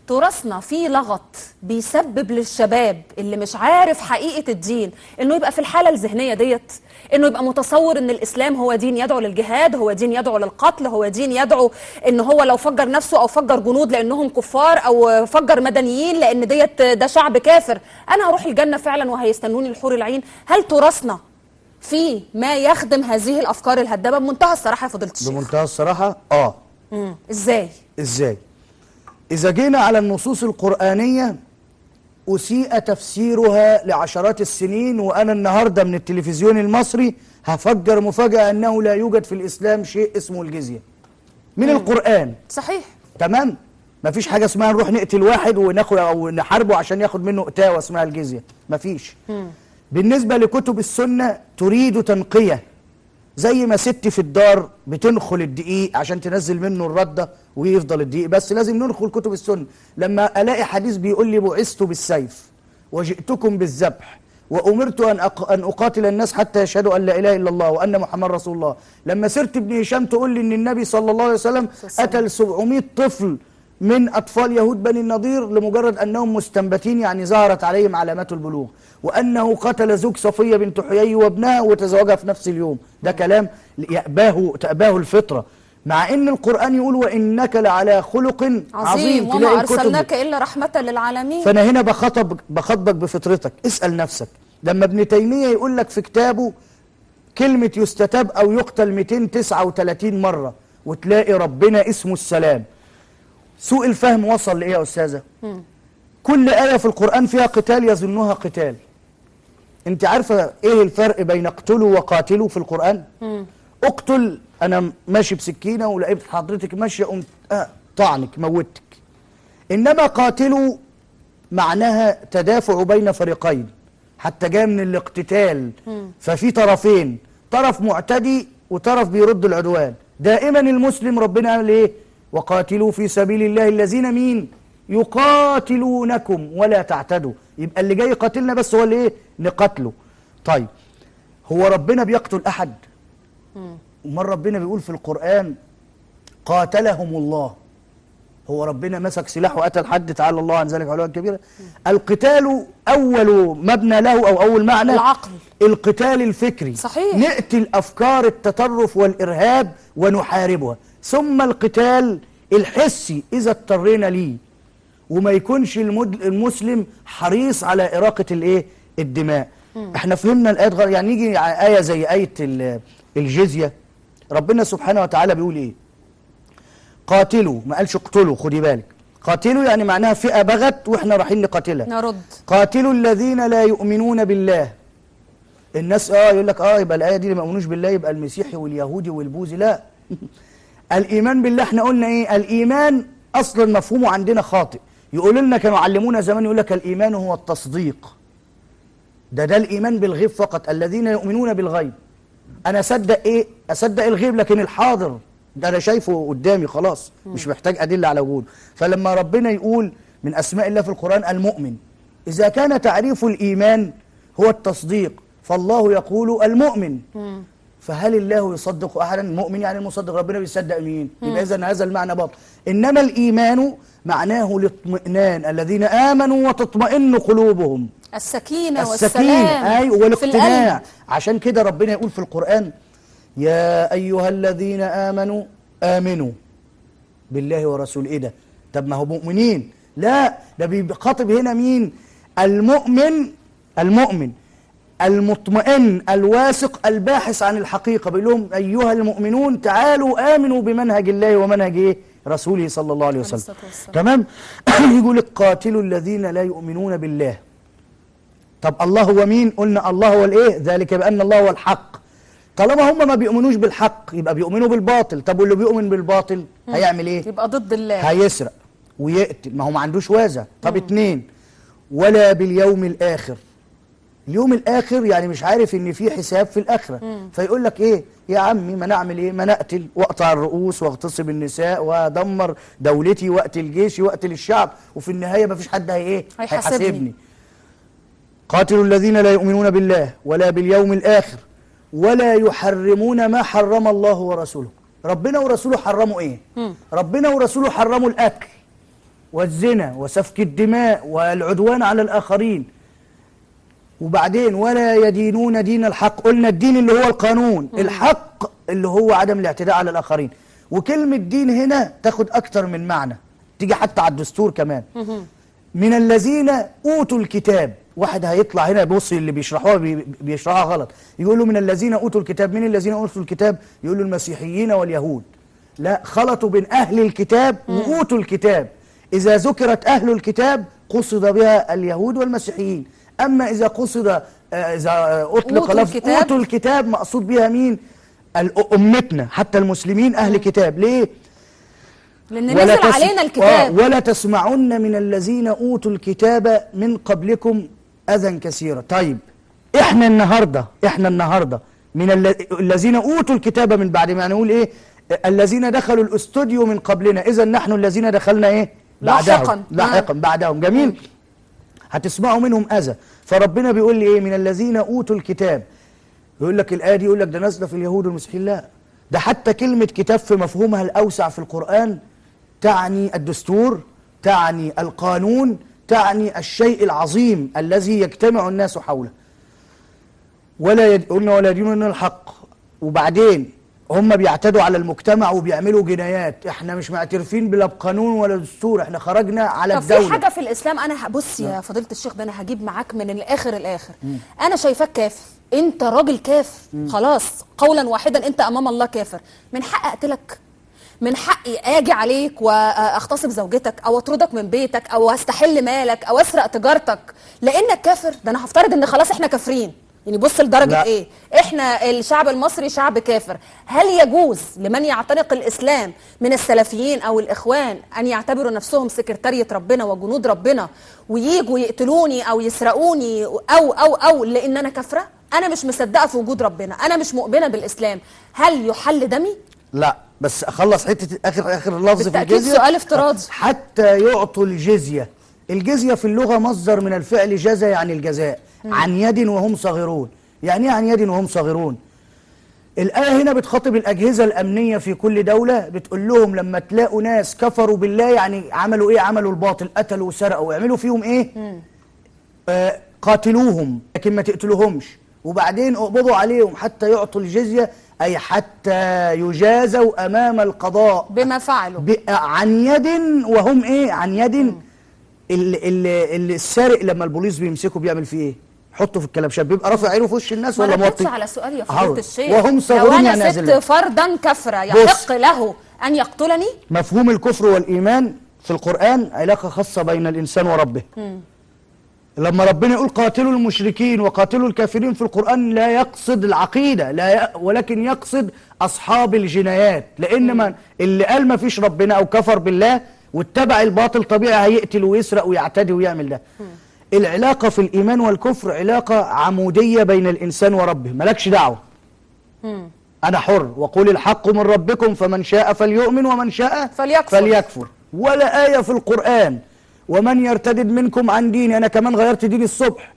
تراثنا فيه لغط بيسبب للشباب اللي مش عارف حقيقة الدين انه يبقى في الحالة الذهنية ديت، انه يبقى متصور ان الاسلام هو دين يدعو للجهاد، هو دين يدعو للقتل، هو دين يدعو ان هو لو فجر نفسه او فجر جنود لانهم كفار او فجر مدنيين لان ديت ده شعب كافر انا هروح الجنة فعلا وهيستنوني الحور العين. هل تراثنا في ما يخدم هذه الافكار الهدامة؟ بمنتهى الصراحة يا فضيلة الشيخ. بمنتهى الصراحة ازاي؟ إذا جينا على النصوص القرآنية أسيء تفسيرها لعشرات السنين، وأنا النهاردة من التلفزيون المصري هفجر مفاجأة أنه لا يوجد في الإسلام شيء اسمه الجزية من القرآن. صحيح. تمام؟ مفيش حاجة اسمها نروح نقتل واحد وناخد أو نحاربه عشان ياخد منه قتاوة اسمها الجزية، مفيش. بالنسبة لكتب السنة تريد تنقية، زي ما ست في الدار بتنخل الدقيق عشان تنزل منه الردة ويفضل الدقيق، بس لازم ننخل كتب السنة. لما ألاقي حديث بيقول لي بعثت بالسيف وجئتكم بالذبح وأمرت أن أقاتل الناس حتى يشهدوا أن لا إله إلا الله وأن محمد رسول الله، لما سيرة ابن هشام تقول لي أن النبي صلى الله عليه وسلم قتل 700 طفل من أطفال يهود بني النضير لمجرد أنهم مستنبتين، يعني ظهرت عليهم علامات البلوغ، وأنه قتل زوج صفية بنت حيي وابنها وتزوجها في نفس اليوم. ده كلام تأباه الفطرة، مع أن القرآن يقول وإنك لعلى خلق عظيم وما أرسلناك إلا رحمة للعالمين. فأنا هنا بخاطبك بفطرتك. اسأل نفسك لما ابن تيمية يقول لك في كتابه كلمة يستتاب أو يقتل 239 مرة وتلاقي ربنا اسمه السلام، سوء الفهم وصل لإيه يا أستاذة؟ كل آية في القرآن فيها قتال يظنها قتال. أنت عارفة إيه الفرق بين اقتلوا وقاتلوا في القرآن؟ اقتل، أنا ماشي بسكينة ولقيت حضرتك ماشية قمت طعنك موتك. إنما قاتلوا معناها تدافع بين فريقين، حتى جاء من الاقتتال، ففي طرفين، طرف معتدي وطرف بيرد العدوان. دائما المسلم ربنا قال إيه؟ وقاتلوا في سبيل الله الذين مين؟ يقاتلونكم ولا تعتدوا. يبقى اللي جاي يقاتلنا بس هو اللي ايه؟ نقتله. طيب هو ربنا بيقتل احد؟ امال ربنا بيقول في القرآن قاتلهم الله. هو ربنا مسك سلاح وقتل حد؟ تعالى الله عن ذلك علوا كبيرا. القتال اول مبنى له او اول معنى العقل، القتال الفكري. صحيح. نقتل افكار التطرف والارهاب ونحاربها. ثم القتال الحسي إذا اضطرينا ليه، وما يكونش المسلم حريص على إراقة الايه الدماء. احنا فهمنا الآيات غير، يعني نيجي على آية زي آية الجزية. ربنا سبحانه وتعالى بيقول ايه؟ قاتلوا، ما قالش اقتلوا، خدي بالك، قاتلوا يعني معناها فئة بغت واحنا رايحين نقاتلها. نرد. قاتلوا الذين لا يؤمنون بالله. الناس يقول لك يبقى الآية دي اللي ما يؤمنوش بالله يبقى المسيحي واليهودي والبوذي. لا الإيمان بالله احنا قلنا ايه؟ الإيمان أصلا مفهومه عندنا خاطئ. يقولوا لنا كانوا علمونا زمان يقول لك الإيمان هو التصديق. ده الإيمان بالغيب فقط، الذين يؤمنون بالغيب. أنا أصدق إيه؟ أصدق الغيب، لكن الحاضر ده أنا شايفه قدامي خلاص، مش محتاج أدلة على وجوده. فلما ربنا يقول من أسماء الله في القرآن المؤمن، إذا كان تعريف الإيمان هو التصديق فالله يقول المؤمن، فهل الله يصدق أحدا؟ مؤمن يعني المصدق، ربنا بيصدق مين؟ يبقى إذن هذا المعنى باطل. إنما الإيمان معناه الاطمئنان، الذين آمنوا وتطمئن قلوبهم، السكينة والسلام، أيوة، والاقتناع. في عشان كده ربنا يقول في القرآن يا أيها الذين آمنوا آمنوا بالله ورسوله. إيه ده؟ طب ما هو مؤمنين. لا، ده بيخاطب هنا مين؟ المؤمن المطمئن الواثق الباحث عن الحقيقة. بيقول لهم أيها المؤمنون تعالوا آمنوا بمنهج الله ومنهج إيه؟ رسوله صلى الله عليه وسلم. تمام. يقول لك قاتلوا الذين لا يؤمنون بالله. طب الله هو مين؟ قلنا الله هو الايه؟ ذلك بأن الله هو الحق. طالما هم ما بيؤمنوش بالحق يبقى بيؤمنوا بالباطل. طب واللي بيؤمن بالباطل هيعمل ايه؟ يبقى ضد الله، هيسرق ويقتل، ما هو ما عندوش وازع. طب اتنين، ولا باليوم الآخر. اليوم الآخر يعني مش عارف ان في حساب في الآخرة. فيقول لك ايه يا عمي، ما نعمل ايه؟ ما نقتل واقطع الرؤوس واغتصب النساء وادمر دولتي واقتل جيشي واقتل الشعب، وفي النهاية ما فيش حد هيحاسبني. قاتلوا الذين لا يؤمنون بالله ولا باليوم الآخر ولا يحرمون ما حرم الله ورسوله. ربنا ورسوله حرموا ايه؟ ربنا ورسوله حرموا الأكل والزنا وسفك الدماء والعدوان على الآخرين. وبعدين ولا يدينون دين الحق. قلنا الدين اللي هو القانون، الحق اللي هو عدم الاعتداء على الآخرين. وكلمة دين هنا تاخد أكتر من معنى، تيجي حتى على الدستور كمان. من الذين أوتوا الكتاب. واحد هيطلع هنا يبص اللي بيشرحوها غلط، يقولوا من الذين أوتوا الكتاب. من الذين أوتوا الكتاب؟ يقولوا المسيحيين واليهود. لا، خلطوا بين أهل الكتاب وأوتوا الكتاب. إذا ذكرت أهل الكتاب قصد بها اليهود والمسيحيين. أما إذا قصد إذا أطلق لفظ أوتوا الكتاب مقصود بها مين؟ أمتنا حتى المسلمين أهل كتاب. ليه؟ لأن نزل علينا الكتاب. ولا تسمعن من الذين أوتوا الكتاب من قبلكم أذى كثيرا. طيب إحنا النهاردة من الذين أوتوا الكتاب من بعد ما نقول إيه؟ الذين دخلوا الاستوديو من قبلنا، إذا نحن الذين دخلنا إيه؟ لاحقا بعدهم. جميل. هتسمعوا منهم أذى. فربنا بيقول لي إيه؟ من الذين أوتوا الكتاب. يقول لك الآية دي يقول لك ده نازلة في اليهود والمسيحيين. لا، ده حتى كلمة كتاب في مفهومها الأوسع في القرآن تعني الدستور، تعني القانون، تعني الشيء العظيم الذي يجتمع الناس حوله. قلنا ولا يدينون الحق. وبعدين هم بيعتدوا على المجتمع وبيعملوا جنايات. احنا مش معترفين بلا بقانون ولا دستور، احنا خرجنا على الدولة. طب في حاجة في الإسلام أنا بص يا فضيلة الشيخ، ده أنا هجيب معاك من الآخر. أنا شايفاك كافر، أنت راجل كافر خلاص، قولا واحدا أنت أمام الله كافر. من حق أقتلك؟ من حقي اجي عليك واغتصب زوجتك او اطردك من بيتك او استحل مالك او اسرق تجارتك لانك كافر؟ ده انا هفترض ان خلاص احنا كافرين، يعني بص لدرجه لا. ايه؟ احنا الشعب المصري شعب كافر. هل يجوز لمن يعتنق الاسلام من السلفيين او الاخوان ان يعتبروا نفسهم سكرتارية ربنا وجنود ربنا وييجوا يقتلوني او يسرقوني او لان انا كافره؟ انا مش مصدقه في وجود ربنا، انا مش مؤمنه بالاسلام. هل يحل دمي؟ لا، بس اخلص حته اخر لفظ في الجزيه. سؤال افتراضي. حتى يعطوا الجزيه. الجزيه في اللغه مصدر من الفعل جزى يعني الجزاء. عن يد وهم صاغرون. يعني ايه عن يد وهم صاغرون؟ الايه هنا بتخاطب الاجهزه الامنيه في كل دوله، بتقول لهم لما تلاقوا ناس كفروا بالله، يعني عملوا ايه؟ عملوا الباطل، قتلوا وسرقوا، اعملوا فيهم ايه؟ قاتلوهم، لكن ما تقتلوهمش. وبعدين اقبضوا عليهم حتى يعطوا الجزيه أي حتى يجازوا أمام القضاء بما فعلوا عن يد، وهم إيه؟ عن يد. اللي السارق لما البوليس بيمسكه بيعمل فيه إيه؟ حطه في الكلبشات، بيبقى رافع عينه في وش الناس ولا موطي؟ ما ردتش على سؤالي يا فضيلة الشيخ. وهم لو صاغرون أنا ست فردا كفرة يحق له أن يقتلني؟ مفهوم الكفر والإيمان في القرآن علاقة خاصة بين الإنسان وربه. لما ربنا يقول قاتلوا المشركين وقاتلوا الكافرين في القرآن لا يقصد العقيدة، ولكن يقصد أصحاب الجنايات، لأن من اللي قال ما فيش ربنا أو كفر بالله واتبع الباطل طبيعي هيقتل ويسرق ويعتدي ويعمل ده. العلاقة في الإيمان والكفر علاقة عمودية بين الإنسان وربه، مالكش دعوة. أنا حر، وقول الحق من ربكم فمن شاء فليؤمن ومن شاء فليكفر. ولا آية في القرآن ومن يرتدد منكم عن ديني، أنا كمان غيرت ديني الصبح.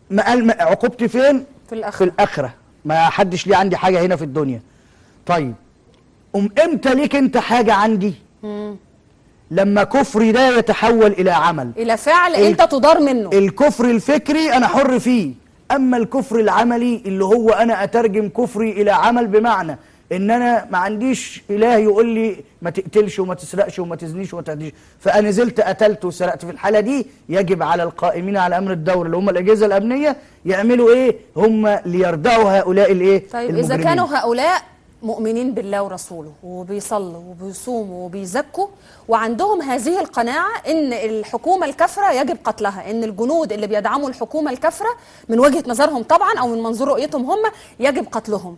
ما قال عقوبتي فين؟ في الآخرة. ما حدش ليه عندي حاجة هنا في الدنيا. طيب امتى ليك انت حاجة عندي؟ لما كفري ده يتحول إلى عمل، إلى فعل أنت تضار منه. الكفر الفكري أنا حر فيه، أما الكفر العملي اللي هو أنا أترجم كفري إلى عمل، بمعنى إن أنا ما عنديش إله يقول لي ما تقتلش وما تسرقش وما تزنيش وما تعديش، فأنا نزلت قتلت وسرقت. في الحالة دي يجب على القائمين على أمر الدولة اللي هم الأجهزة الأمنية يعملوا إيه؟ هم ليردعوا هؤلاء الإيه؟ طيب المجرمين. إذا كانوا هؤلاء مؤمنين بالله ورسوله وبيصلوا وبيصوموا وبيزكوا وعندهم هذه القناعة ان الحكومة الكافرة يجب قتلها، ان الجنود اللي بيدعموا الحكومة الكافرة من وجهة نظرهم طبعا او من منظور رؤيتهم هم يجب قتلهم،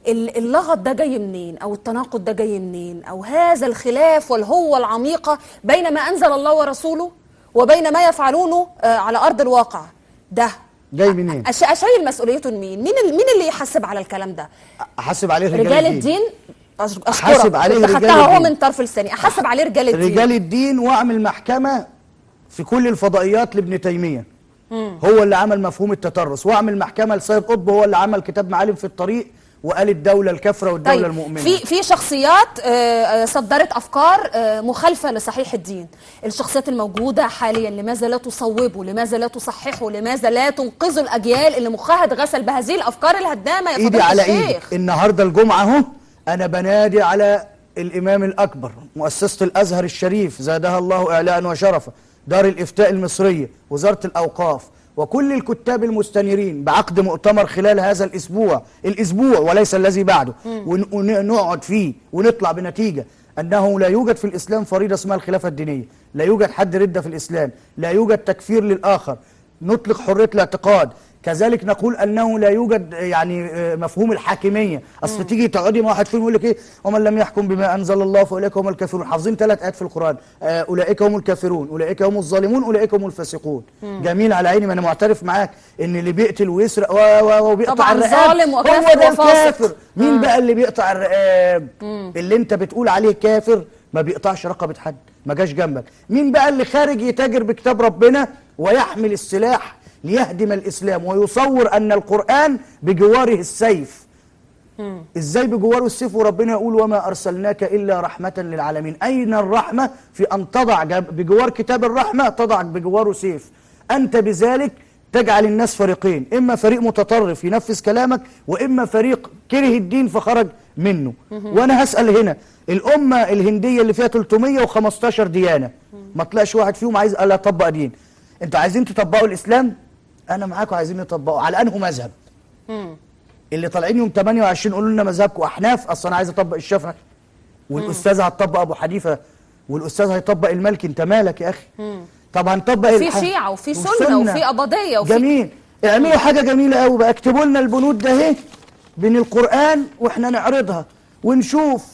اللغط ده جاي منين او التناقض ده جاي منين او هذا الخلاف والهوة العميقة بين ما انزل الله ورسوله وبين ما يفعلونه على ارض الواقع ده جاي منين؟ اشيل مسؤوليته لمين؟ مين اللي يحاسب على الكلام ده؟ احاسب عليه رجال الدين. احاسب عليه رجال الدين. هو من طرف لساني احاسب عليه رجال الدين واعمل محكمة في كل الفضائيات لابن تيمية. هو اللي عمل مفهوم التطرس، واعمل محكمة لسيد قطب هو اللي عمل كتاب معالم في الطريق وقال الدولة الكافرة والدولة طيب المؤمنة. في شخصيات صدرت أفكار مخالفة لصحيح الدين. الشخصيات الموجودة حاليا لماذا لا تصوبوا؟ لماذا لا تصححوا؟ لماذا لا تنقذوا الأجيال اللي مخها اتغسل بهذه الأفكار الهدامة يا فضيلة الشيخ؟ إيدي على إيدك. النهاردة الجمعة اهو أنا بنادي على الإمام الأكبر، مؤسسة الأزهر الشريف زادها الله إعلاء وشرفا، دار الإفتاء المصرية، وزارة الأوقاف، وكل الكتاب المستنيرين بعقد مؤتمر خلال هذا الأسبوع وليس الذي بعده، ونقعد فيه ونطلع بنتيجة أنه لا يوجد في الإسلام فريضة اسمها الخلافة الدينية، لا يوجد حد ردة في الإسلام، لا يوجد تكفير للآخر، نطلق حرية الاعتقاد. كذلك نقول أنه لا يوجد يعني مفهوم الحاكمية. أصل تيجي تقعدي مع واحد فيهم يقول لك إيه؟ ومن لم يحكم بما أنزل الله فأولئك هم الكافرون. حافظين 3 آيات في القرآن، أولئك هم الكافرون، أولئك هم الظالمون، أولئك هم الفاسقون. جميل على عيني، ما أنا معترف معاك إن اللي بيقتل ويسرق وبيقطع الرقاب ظالم وكافر هو ده الكافر. مين بقى اللي بيقطع الرقاب؟ اللي أنت بتقول عليه كافر ما بيقطعش رقبة حد، ما جاش جنبك. مين بقى اللي خارج يتاجر بكتاب ربنا ويحمل السلاح ليهدم الإسلام ويصور أن القرآن بجواره السيف؟ إزاي بجواره السيف وربنا يقول وما أرسلناك إلا رحمة للعالمين؟ أين الرحمة في أن تضع بجوار كتاب الرحمة تضع بجواره سيف؟ أنت بذلك تجعل الناس فريقين، إما فريق متطرف ينفذ كلامك، وإما فريق كره الدين فخرج منه. وأنا هسأل هنا الأمة الهندية اللي فيها 315 ديانة، ما طلعش واحد فيهم عايز ألا يطبق دين. أنتوا عايزين تطبقوا الإسلام؟ أنا معاكم عايزين نطبقه. على أنه مذهب؟ اللي طالعين يوم 28 قولوا لنا مذهبكم أحناف، أصل أنا عايز أطبق الشافعي، والأستاذ هتطبق أبو حنيفة، والأستاذ هيطبق المالكي. أنت مالك يا أخي؟ طب هنطبق في شيعة وفي سنة وفي قبضية وفي جميل. اعملوا حاجة جميلة قوي بقى، اكتبوا لنا البنود ده اهي بين القرآن واحنا نعرضها ونشوف.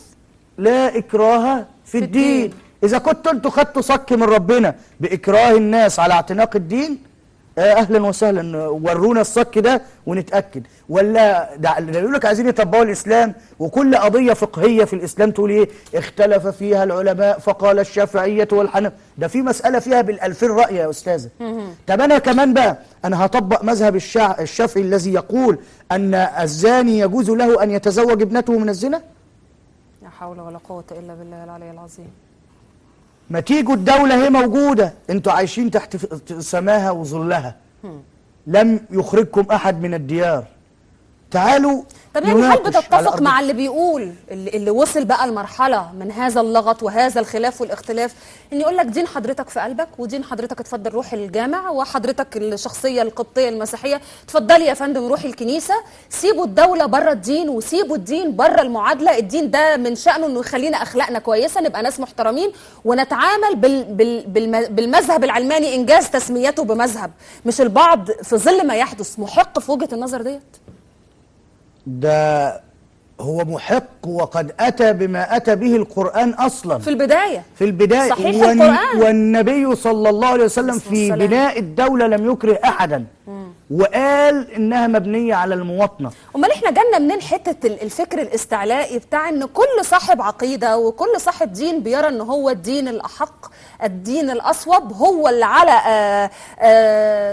لا إكراه في الدين. إذا كنتوا انتوا خدتوا صك من ربنا بإكراه الناس على اعتناق الدين، أهلا وسهلا، ورونا الصك ده ونتأكد. ولا ده يقول لك عايزين يطبقوا الإسلام وكل قضية فقهية في الإسلام تقول إيه؟ اختلف فيها العلماء فقال الشافعية والحنف. ده في مسألة فيها بال2000 رأي يا أستاذة. طب أنا كمان بقى أنا هطبق مذهب الشافعي الذي يقول أن الزاني يجوز له أن يتزوج ابنته من الزنا؟ لا حول ولا قوة إلا بالله العلي العظيم. ما تيجوا الدولة هي موجودة، انتوا عايشين تحت سماها وظلها، لم يخرجكم أحد من الديار، تعالوا طب يعني هل نناقش على بتتفق أرض مع اللي بيقول اللي وصل بقى لمرحله من هذا اللغط وهذا الخلاف والاختلاف، ان يقول لك دين حضرتك في قلبك ودين حضرتك اتفضل روح الجامع، وحضرتك الشخصيه القبطيه المسيحيه اتفضلي يا فندم روحي الكنيسه، سيبوا الدوله بره الدين وسيبوا الدين بره المعادله، الدين ده من شانه انه يخلينا اخلاقنا كويسه، نبقى ناس محترمين ونتعامل بالمذهب العلماني، انجاز تسميته بمذهب، مش البعض في ظل ما يحدث محق في وجهه النظر ديت؟ ده هو محق، وقد أتى بما أتى به القرآن أصلا في البداية صحيح القرآن. والنبي صلى الله عليه وسلم في بناء الدولة لم يكره أحدا وقال إنها مبنية على المواطنة. امال احنا جالنا منين حته الفكر الاستعلائي بتاع ان كل صاحب عقيده وكل صاحب دين بيرى ان هو الدين الاحق، الدين الاصوب، هو اللي على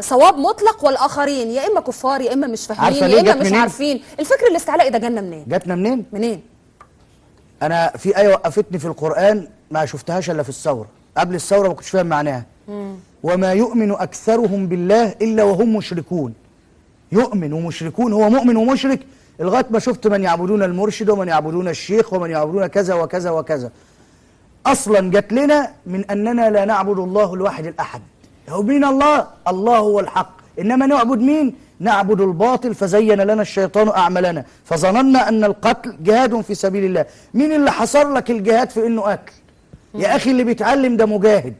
صواب مطلق، والاخرين يا اما كفار يا اما مش فاهمين يا اما مش عارفين. الفكر الاستعلائي ده جالنا منين؟ جاتنا منين؟ منين؟ انا في آية وقفتني في القرآن ما شفتهاش الا في الثورة، قبل الثورة ما كنتش فاهم معناها. وما يؤمن أكثرهم بالله إلا وهم مشركون. يؤمن ومشركون، هو مؤمن ومشرك لغاية ما شفت من يعبدون المرشد ومن يعبدون الشيخ ومن يعبدون كذا وكذا وكذا. أصلا جات لنا من أننا لا نعبد الله الواحد الأحد. هو مين الله؟ الله هو الحق، إنما نعبد مين؟ نعبد الباطل. فزين لنا الشيطان أعمالنا فظننا أن القتل جهاد في سبيل الله. مين اللي حصر لك الجهاد في إنه أكل؟ يا أخي اللي بيتعلم ده مجاهد،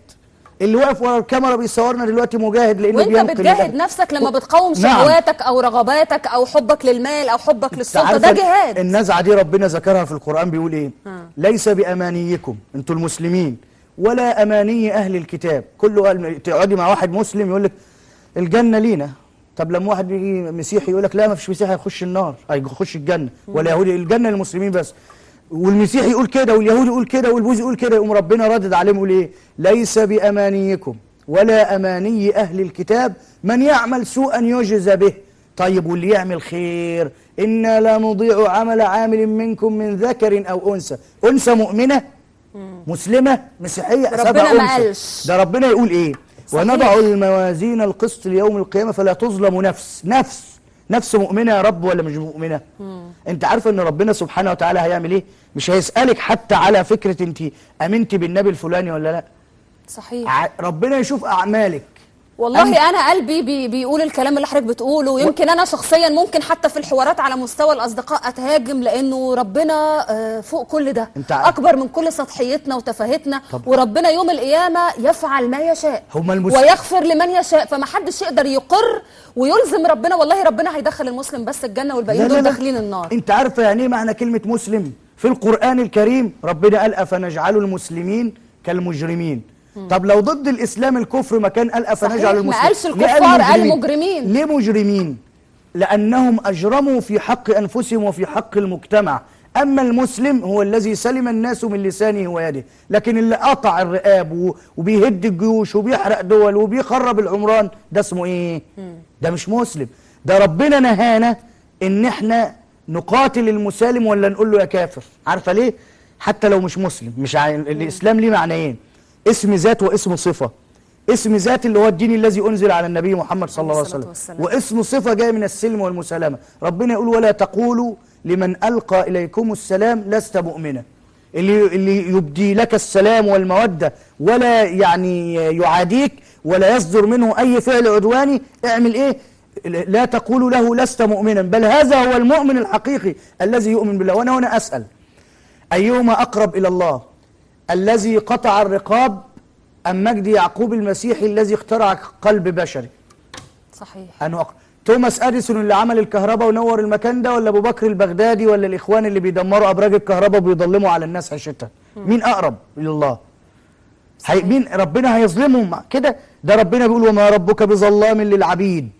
اللي واقف ورا الكاميرا بيصورنا دلوقتي مجاهد، لانه وانت بتجاهد نفسك لما بتقاوم شهواتك او رغباتك او حبك للمال او حبك للسلطه، ده جهاد. النزعه دي ربنا ذكرها في القران، بيقول ايه؟ ليس بامانيكم انتوا المسلمين ولا اماني اهل الكتاب. كله تقعدي مع واحد مسلم يقول لك الجنه لينا، طب لما واحد بيجي مسيحي يقول لك لا ما فيش مسيحي هيخش النار، هيخش الجنه، ولا يهودي الجنه للمسلمين بس، والمسيحي يقول كده واليهودي يقول كده والبوذي يقول كده، يقوم ربنا ردد عليهم يقول ايه؟ ليس بامانيكم ولا اماني اهل الكتاب من يعمل سوءا يجزى به. طيب واللي يعمل خير انا لا نضيع عمل عامل منكم من ذكر او انثى. انثى مؤمنه مسلمه مسيحيه ربنا ما قالش. ده ربنا يقول ايه؟ ونضع الموازين القسط ليوم القيامه فلا تظلم نفس مؤمنه يا رب ولا مش مؤمنه؟ انت عارفه ان ربنا سبحانه وتعالى هيعمل ايه؟ مش هيسالك حتى على فكره انت امنتي بالنبي الفلاني ولا لا. صحيح. ربنا يشوف اعمالك. والله انا قلبي بيقول الكلام اللي حضرتك بتقوله، ويمكن انا شخصيا ممكن حتى في الحوارات على مستوى الاصدقاء اتهاجم، لانه ربنا فوق كل ده، اكبر من كل سطحيتنا وتفاهتنا، وربنا يوم القيامه يفعل ما يشاء ويغفر لمن يشاء، فما حدش يقدر يقر ويلزم ربنا. والله ربنا هيدخل المسلم بس الجنه والباقيين دول داخلين النار. انت عارفه يعني ايه معنى كلمه مسلم في القران الكريم؟ ربنا قال افنجعل المسلمين كالمجرمين. طب لو ضد الإسلام الكفر ما كان قال أفنجعل المسلمين؟ ما قالش الكفار، قال مجرمين. ليه مجرمين؟ لأنهم أجرموا في حق أنفسهم وفي حق المجتمع. أما المسلم هو الذي سلم الناس من لسانه ويده، لكن اللي قطع الرقاب وبيهد الجيوش وبيحرق دول وبيخرب العمران ده اسمه إيه؟ ده مش مسلم. ده ربنا نهانا إن إحنا نقاتل المسالم ولا نقول له يا كافر. عارفة ليه؟ حتى لو مش مسلم. مش الإسلام ليه معنيين: اسم ذات واسم صفة. اسم ذات اللي هو الدين الذي أنزل على النبي محمد صلى الله عليه وسلم، واسم صفة جاي من السلم والمسالمة. ربنا يقول ولا تقولوا لمن ألقى إليكم السلام لست مؤمنا. اللي يبدي لك السلام والمودة ولا يعني يعاديك ولا يصدر منه أي فعل عدواني، اعمل إيه؟ لا تقولوا له لست مؤمنا، بل هذا هو المؤمن الحقيقي الذي يؤمن بالله. وأنا هنا أسأل أيهما أقرب إلى الله؟ الذي قطع الرقاب أم مجدي يعقوب المسيحي الذي اخترع قلب بشري؟ صحيح. أنه توماس أديسون اللي عمل الكهرباء ونور المكان ده، ولا أبو بكر البغدادي، ولا الإخوان اللي بيدمروا أبراج الكهرباء وبيضلموا على الناس عيشتها؟ مين أقرب إلى الله؟ مين ربنا هيظلمهم كده؟ ده ربنا بيقول وما ربك بظلام للعبيد.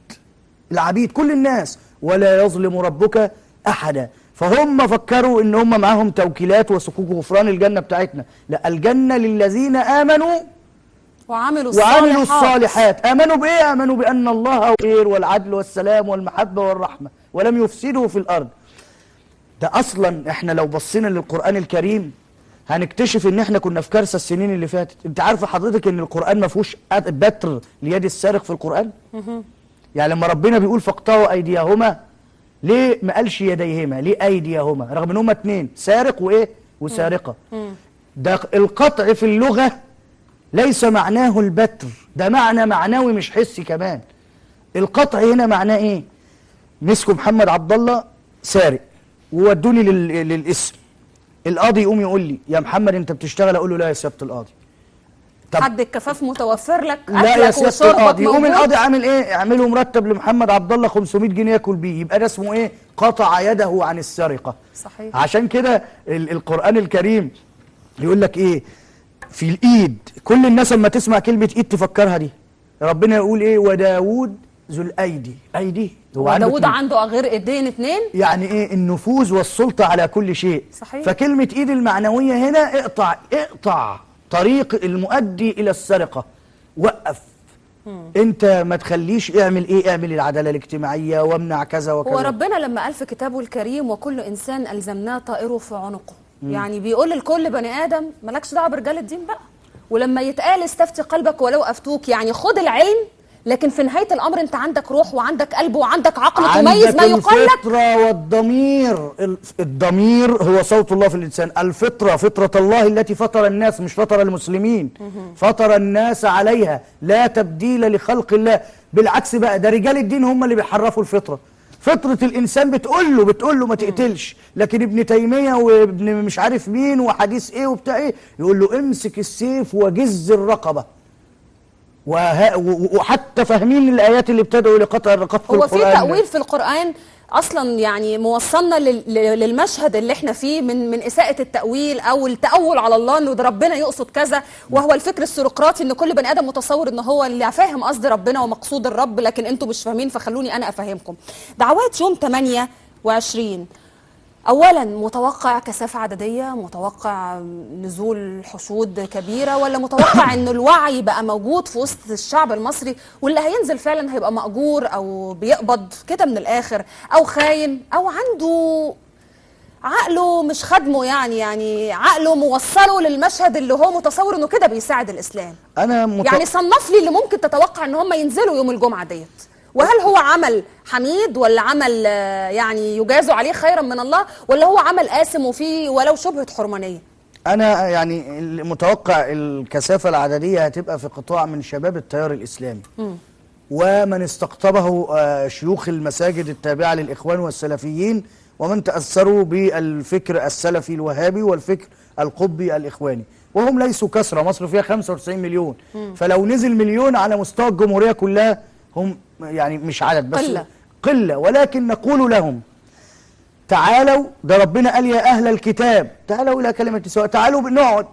العبيد كل الناس، ولا يظلم ربك أحدا. فهم فكروا ان هم معاهم توكيلات وصكوك غفران الجنة بتاعتنا. لا، الجنة للذين آمنوا وعملوا الصالحات. آمنوا بإيه؟ آمنوا بأن الله خير والعدل والسلام والمحبة والرحمة ولم يفسدوا في الأرض. ده أصلا احنا لو بصينا للقرآن الكريم هنكتشف ان احنا كنا في كارثة السنين اللي فاتت. انت عارفة حضرتك ان القرآن ما فيهوش بتر ليد السارق في القرآن؟ يعني لما ربنا بيقول فاقطعوا أيديهما، ليه ما قالش يديهما؟ ليه ايديهما؟ رغم ان هما اتنين، سارق وايه وسارقه. ده القطع في اللغه ليس معناه البتر، ده معنوي مش حسي كمان. القطع هنا معناه ايه؟ مسكوا محمد عبد الله سارق وودوني للاسم، القاضي يقوم يقول لي يا محمد انت بتشتغل؟ اقول له لا يا سياده القاضي. طب حد الكفاف متوفر لك، لا يا اكلك سياده وشربك القاضي. يقوم موجود. القاضي عامل ايه؟ يعمله مرتب لمحمد عبد الله 500 جنيه ياكل بيه، يبقى ده اسمه ايه؟ قطع يده عن السرقه. صحيح. عشان كده القران الكريم يقول لك ايه في الايد؟ كل الناس لما تسمع كلمه ايد تفكرها دي. ربنا يقول ايه؟ وداود ذو الايدي. ايدي هو عنده وداود اتنين. عنده غير ايدين اتنين. يعني ايه؟ النفوذ والسلطه على كل شيء. صحيح. فكلمه ايد المعنويه هنا اقطع طريق المؤدي الى السرقه، وقف. انت ما تخليش، اعمل ايه؟ اعمل العداله الاجتماعيه وامنع كذا وكذا. هو ربنا لما قال في كتابه الكريم وكل انسان الزمناه طائره في عنقه، يعني بيقول لكل بني ادم مالكش دعوه برجال الدين بقى. ولما يتقال استفتي قلبك ولو افتوك، يعني خد العلم، لكن في نهايه الامر انت عندك روح وعندك قلب وعندك عقل تميز ما يقال لك. الفطره والضمير. الضمير هو صوت الله في الانسان. الفطره فطره الله التي فطر الناس، مش فطر المسلمين، فطر الناس عليها، لا تبديل لخلق الله. بالعكس بقى، ده رجال الدين هم اللي بيحرفوا الفطره. فطره الانسان بتقول له ما تقتلش، لكن ابن تيميه وابن مش عارف مين وحديث ايه وبتاع ايه يقول له امسك السيف وجز الرقبه. وحتى فاهمين الايات اللي ابتدوا لقطع الرقاب في هو في القرآن. تأويل في القرآن اصلا يعني موصلنا للمشهد اللي احنا فيه من اساءة التأويل او التأول على الله انه ده ربنا يقصد كذا، وهو الفكر السقراطي ان كل بني ادم متصور ان هو اللي فاهم قصد ربنا ومقصود الرب، لكن انتوا مش فاهمين فخلوني انا افهمكم. دعوات يوم 28 اولا متوقع كثافه عدديه، متوقع نزول حشود كبيره، ولا متوقع ان الوعي بقى موجود في وسط الشعب المصري واللي هينزل فعلا هيبقى مأجور او بيقبض كده من الاخر او خاين او عنده عقله مش خدمه، يعني عقله موصله للمشهد اللي هو متصور انه كده بيساعد الاسلام؟ يعني صنف لي اللي ممكن تتوقع ان هم ينزلوا يوم الجمعه ديت، وهل هو عمل حميد ولا عمل يعني يجازوا عليه خيرا من الله، ولا هو عمل آثم وفيه ولو شبهة حرمانية؟ أنا يعني متوقع الكثافة العددية هتبقى في قطاع من شباب التيار الإسلامي ومن استقطبه شيوخ المساجد التابعة للإخوان والسلفيين ومن تأثروا بالفكر السلفي الوهابي والفكر القطبي الإخواني، وهم ليسوا كثرة. مصر فيها 95 مليون، فلو نزل مليون على مستوى الجمهورية كلها هم يعني مش عدد بس قلة، ولكن نقول لهم تعالوا، ده ربنا قال يا أهل الكتاب تعالوا إلى كلمة سواء، تعالوا نقعد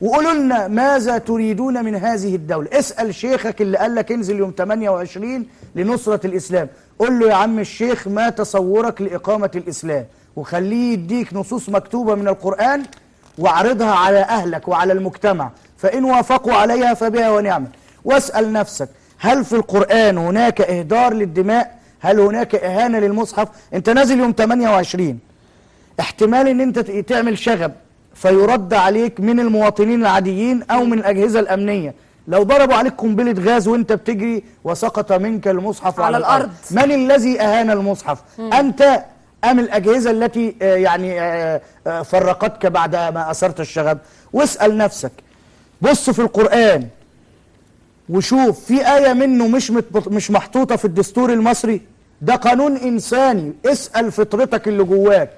وقولوا لنا ماذا تريدون من هذه الدولة. اسأل شيخك اللي قال لك انزل يوم 28 لنصرة الإسلام، قول له يا عم الشيخ ما تصورك لإقامة الإسلام، وخليه يديك نصوص مكتوبة من القرآن واعرضها على أهلك وعلى المجتمع، فإن وافقوا عليها فبها ونعمة. واسأل نفسك هل في القرآن هناك إهدار للدماء؟ هل هناك إهانة للمصحف؟ أنت نازل يوم 28، احتمال أن أنت تعمل شغب فيرد عليك من المواطنين العاديين أو من الأجهزة الأمنية. لو ضربوا عليك قنبلة غاز وأنت بتجري وسقط منك المصحف على الأرض، من الذي أهان المصحف؟ أنت أم الأجهزة التي يعني فرقتك بعد ما أثرت الشغب؟ واسأل نفسك، بص في القرآن وشوف في آية منه مش محطوطة في الدستور المصري. ده قانون إنساني، اسأل فطرتك اللي جواك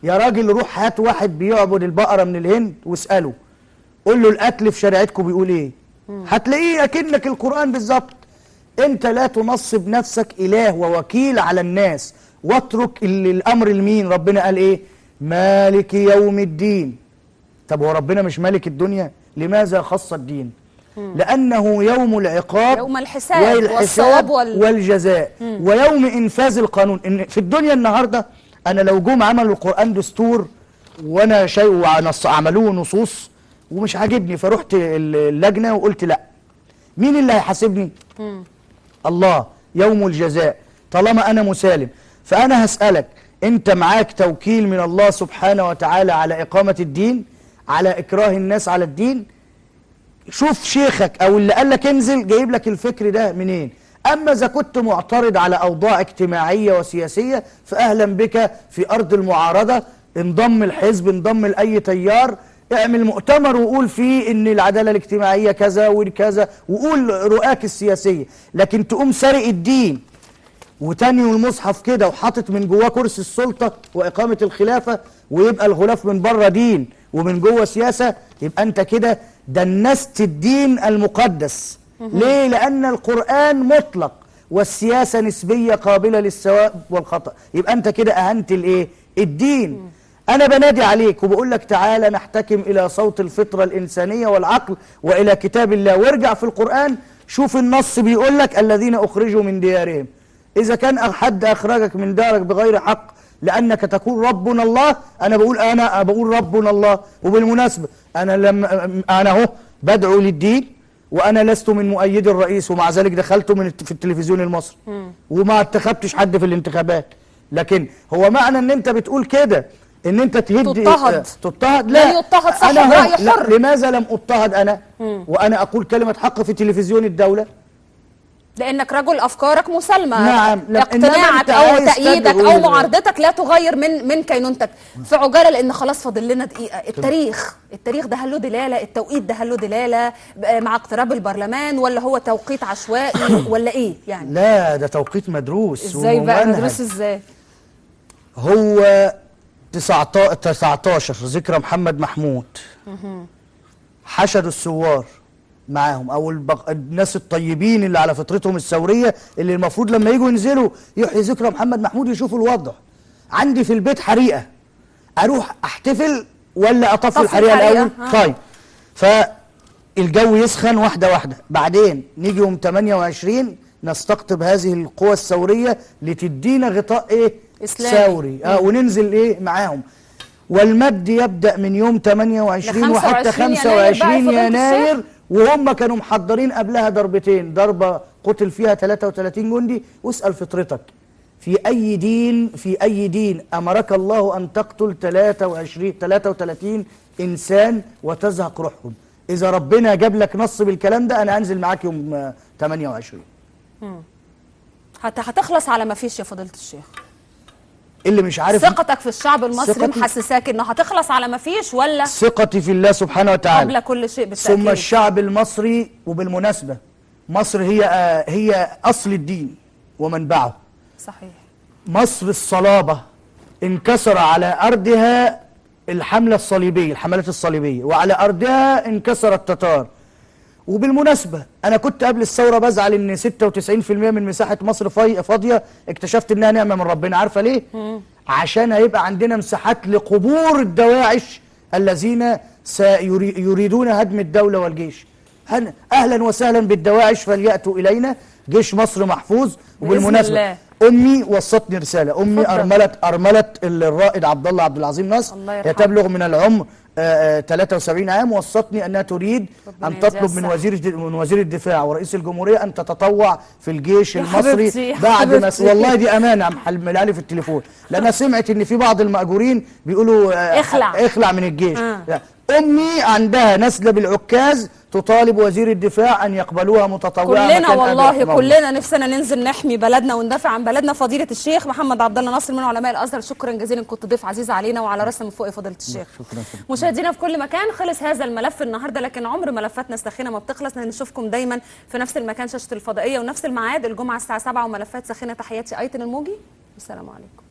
يا راجل. روح هات واحد بيعبد البقرة من الهند واسأله، قول له القتل في شريعتكم بيقول ايه، هتلاقيه أكنك القرآن بالظبط. انت لا تنصب نفسك إله ووكيل على الناس، واترك الأمر لمين؟ ربنا قال ايه؟ مالك يوم الدين. طب هو ربنا مش مالك الدنيا؟ لماذا خص الدين؟ لأنه يوم العقاب، يوم الحساب والصواب والجزاء، ويوم إنفاذ القانون. إن في الدنيا النهاردة أنا لو جم عملوا القرآن دستور وأنا شيء عملوه نصوص ومش عاجبني فرحت اللجنة وقلت لا، مين اللي هيحاسبني؟ الله، يوم الجزاء. طالما أنا مسالم فأنا هسألك، أنت معاك توكيل من الله سبحانه وتعالى على إقامة الدين، على إكراه الناس على الدين؟ شوف شيخك او اللي قال لك انزل جايب لك الفكر ده منين. أما إذا كنت معترض على أوضاع اجتماعية وسياسية فأهلا بك في أرض المعارضة، انضم الحزب، انضم لأي تيار، اعمل مؤتمر وقول فيه ان العدالة الاجتماعية كذا وكذا، وقول رؤاك السياسية. لكن تقوم سارق الدين وتاني المصحف كده وحاطط من جواه كرسي السلطة وإقامة الخلافة، ويبقى الغلاف من بره دين ومن جوه سياسة، يبقى أنت كده دنست الدين المقدس. ليه؟ لأن القرآن مطلق والسياسة نسبية قابلة للسواء والخطأ. يبقى أنت كده أهنت الإيه؟ الدين. أنا بنادي عليك وبقول لك تعالى نحتكم إلى صوت الفطرة الإنسانية والعقل وإلى كتاب الله، وارجع في القرآن شوف النص بيقول لك الذين أخرجوا من ديارهم. إذا كان حد أخرجك من دارك بغير حق لأنك تقول ربنا الله، أنا بقول ربنا الله. وبالمناسبة أنا أهو بدعو للدين، وأنا لست من مؤيدي الرئيس، ومع ذلك دخلت في التلفزيون المصري وما انتخبتش حد في الانتخابات. لكن هو معنى ان انت بتقول كده ان انت تضطهد لا يضطهد صح برأي حر. لماذا لم اضطهد انا وانا اقول كلمة حق في تلفزيون الدولة؟ لانك رجل افكارك مسالمه. نعم. اقتناعك او تأييدك او معارضتك لا تغير من كينونتك. في عجاله لان خلاص فاضل لنا دقيقه. التاريخ ده هل له دلاله؟ التوقيت ده هل له دلاله مع اقتراب البرلمان، ولا هو توقيت عشوائي ولا ايه يعني؟ لا، ده توقيت مدروس. ازاي بقى مدروس ازاي؟ هو 19 ذكرى محمد محمود، حشدوا الثوار معاهم او الناس الطيبين اللي على فطرتهم الثوريه، اللي المفروض لما يجوا ينزلوا يحيي ذكرى محمد محمود يشوفوا الوضع. عندي في البيت حريقه، اروح احتفل ولا اطفي الحريقه الاول؟ طيب، فالجو يسخن واحده واحده، بعدين نيجي يوم 28 نستقطب هذه القوى الثوريه لتدينا غطاء ايه؟ ثوري. وننزل ايه معاهم. والمد يبدأ من يوم 28 وحتى 25 يناير، وهم كانوا محضرين قبلها ضربتين، ضربة قتل فيها 33 جندي. واسأل فطرتك، في أي دين أمرك الله أن تقتل 33 إنسان وتزهق روحهم؟ إذا ربنا جاب لك نص بالكلام ده أنا أنزل معاك يوم 28. هتخلص على ما فيش يا فضيلة الشيخ. اللي مش عارف ثقتك في الشعب المصري محسساك انه هتخلص على ما فيش، ولا ثقتي في الله سبحانه وتعالى قبل كل شيء بالتأكيد؟ ثم الشعب المصري. وبالمناسبة مصر هي أصل الدين ومنبعه. صحيح. مصر الصلابة انكسر على أرضها الحملات الصليبية، وعلى أرضها انكسر التتار. وبالمناسبة أنا كنت قبل الثورة بزعل إن 96% من مساحة مصر فاضية، اكتشفت إنها نعمة من ربنا. عارفة ليه؟ عشان هيبقى عندنا مساحات لقبور الدواعش الذين سيريدون هدم الدولة والجيش. أهلا وسهلا بالدواعش، فليأتوا إلينا، جيش مصر محفوظ. وبالمناسبة أمي وصتني رسالة، أمي أرملة الرائد عبد العظيم نصر، تبلغ من العمر 73 عام، وصتني أنها تريد أن تطلب من وزير الدفاع ورئيس الجمهورية أن تتطوع في الجيش المصري بعد ما والله دي أمانة محلها لي في التليفون، لأنها سمعت إن في بعض المأجورين بيقولوا اخلع من الجيش. أمي عندها نسلة بالعكاز تطالب وزير الدفاع أن يقبلوها متطوعة. كلنا والله كلنا نفسنا ننزل نحمي بلدنا وندافع عن بلدنا. فضيلة الشيخ محمد عبد الله ناصر من علماء الأزهر، شكرا جزيلا، كنت ضيف عزيز علينا وعلى راسنا من فوق فضيلة الشيخ. شكرا. مشاهدينا في كل مكان، خلص هذا الملف النهارده، لكن عمر ملفاتنا الساخنة ما بتخلص. نشوفكم دايما في نفس المكان، شاشة الفضائية، ونفس الميعاد الجمعة الساعة 7 وملفات ساخنة. تحياتي أيتن الموجي، والسلام عليكم.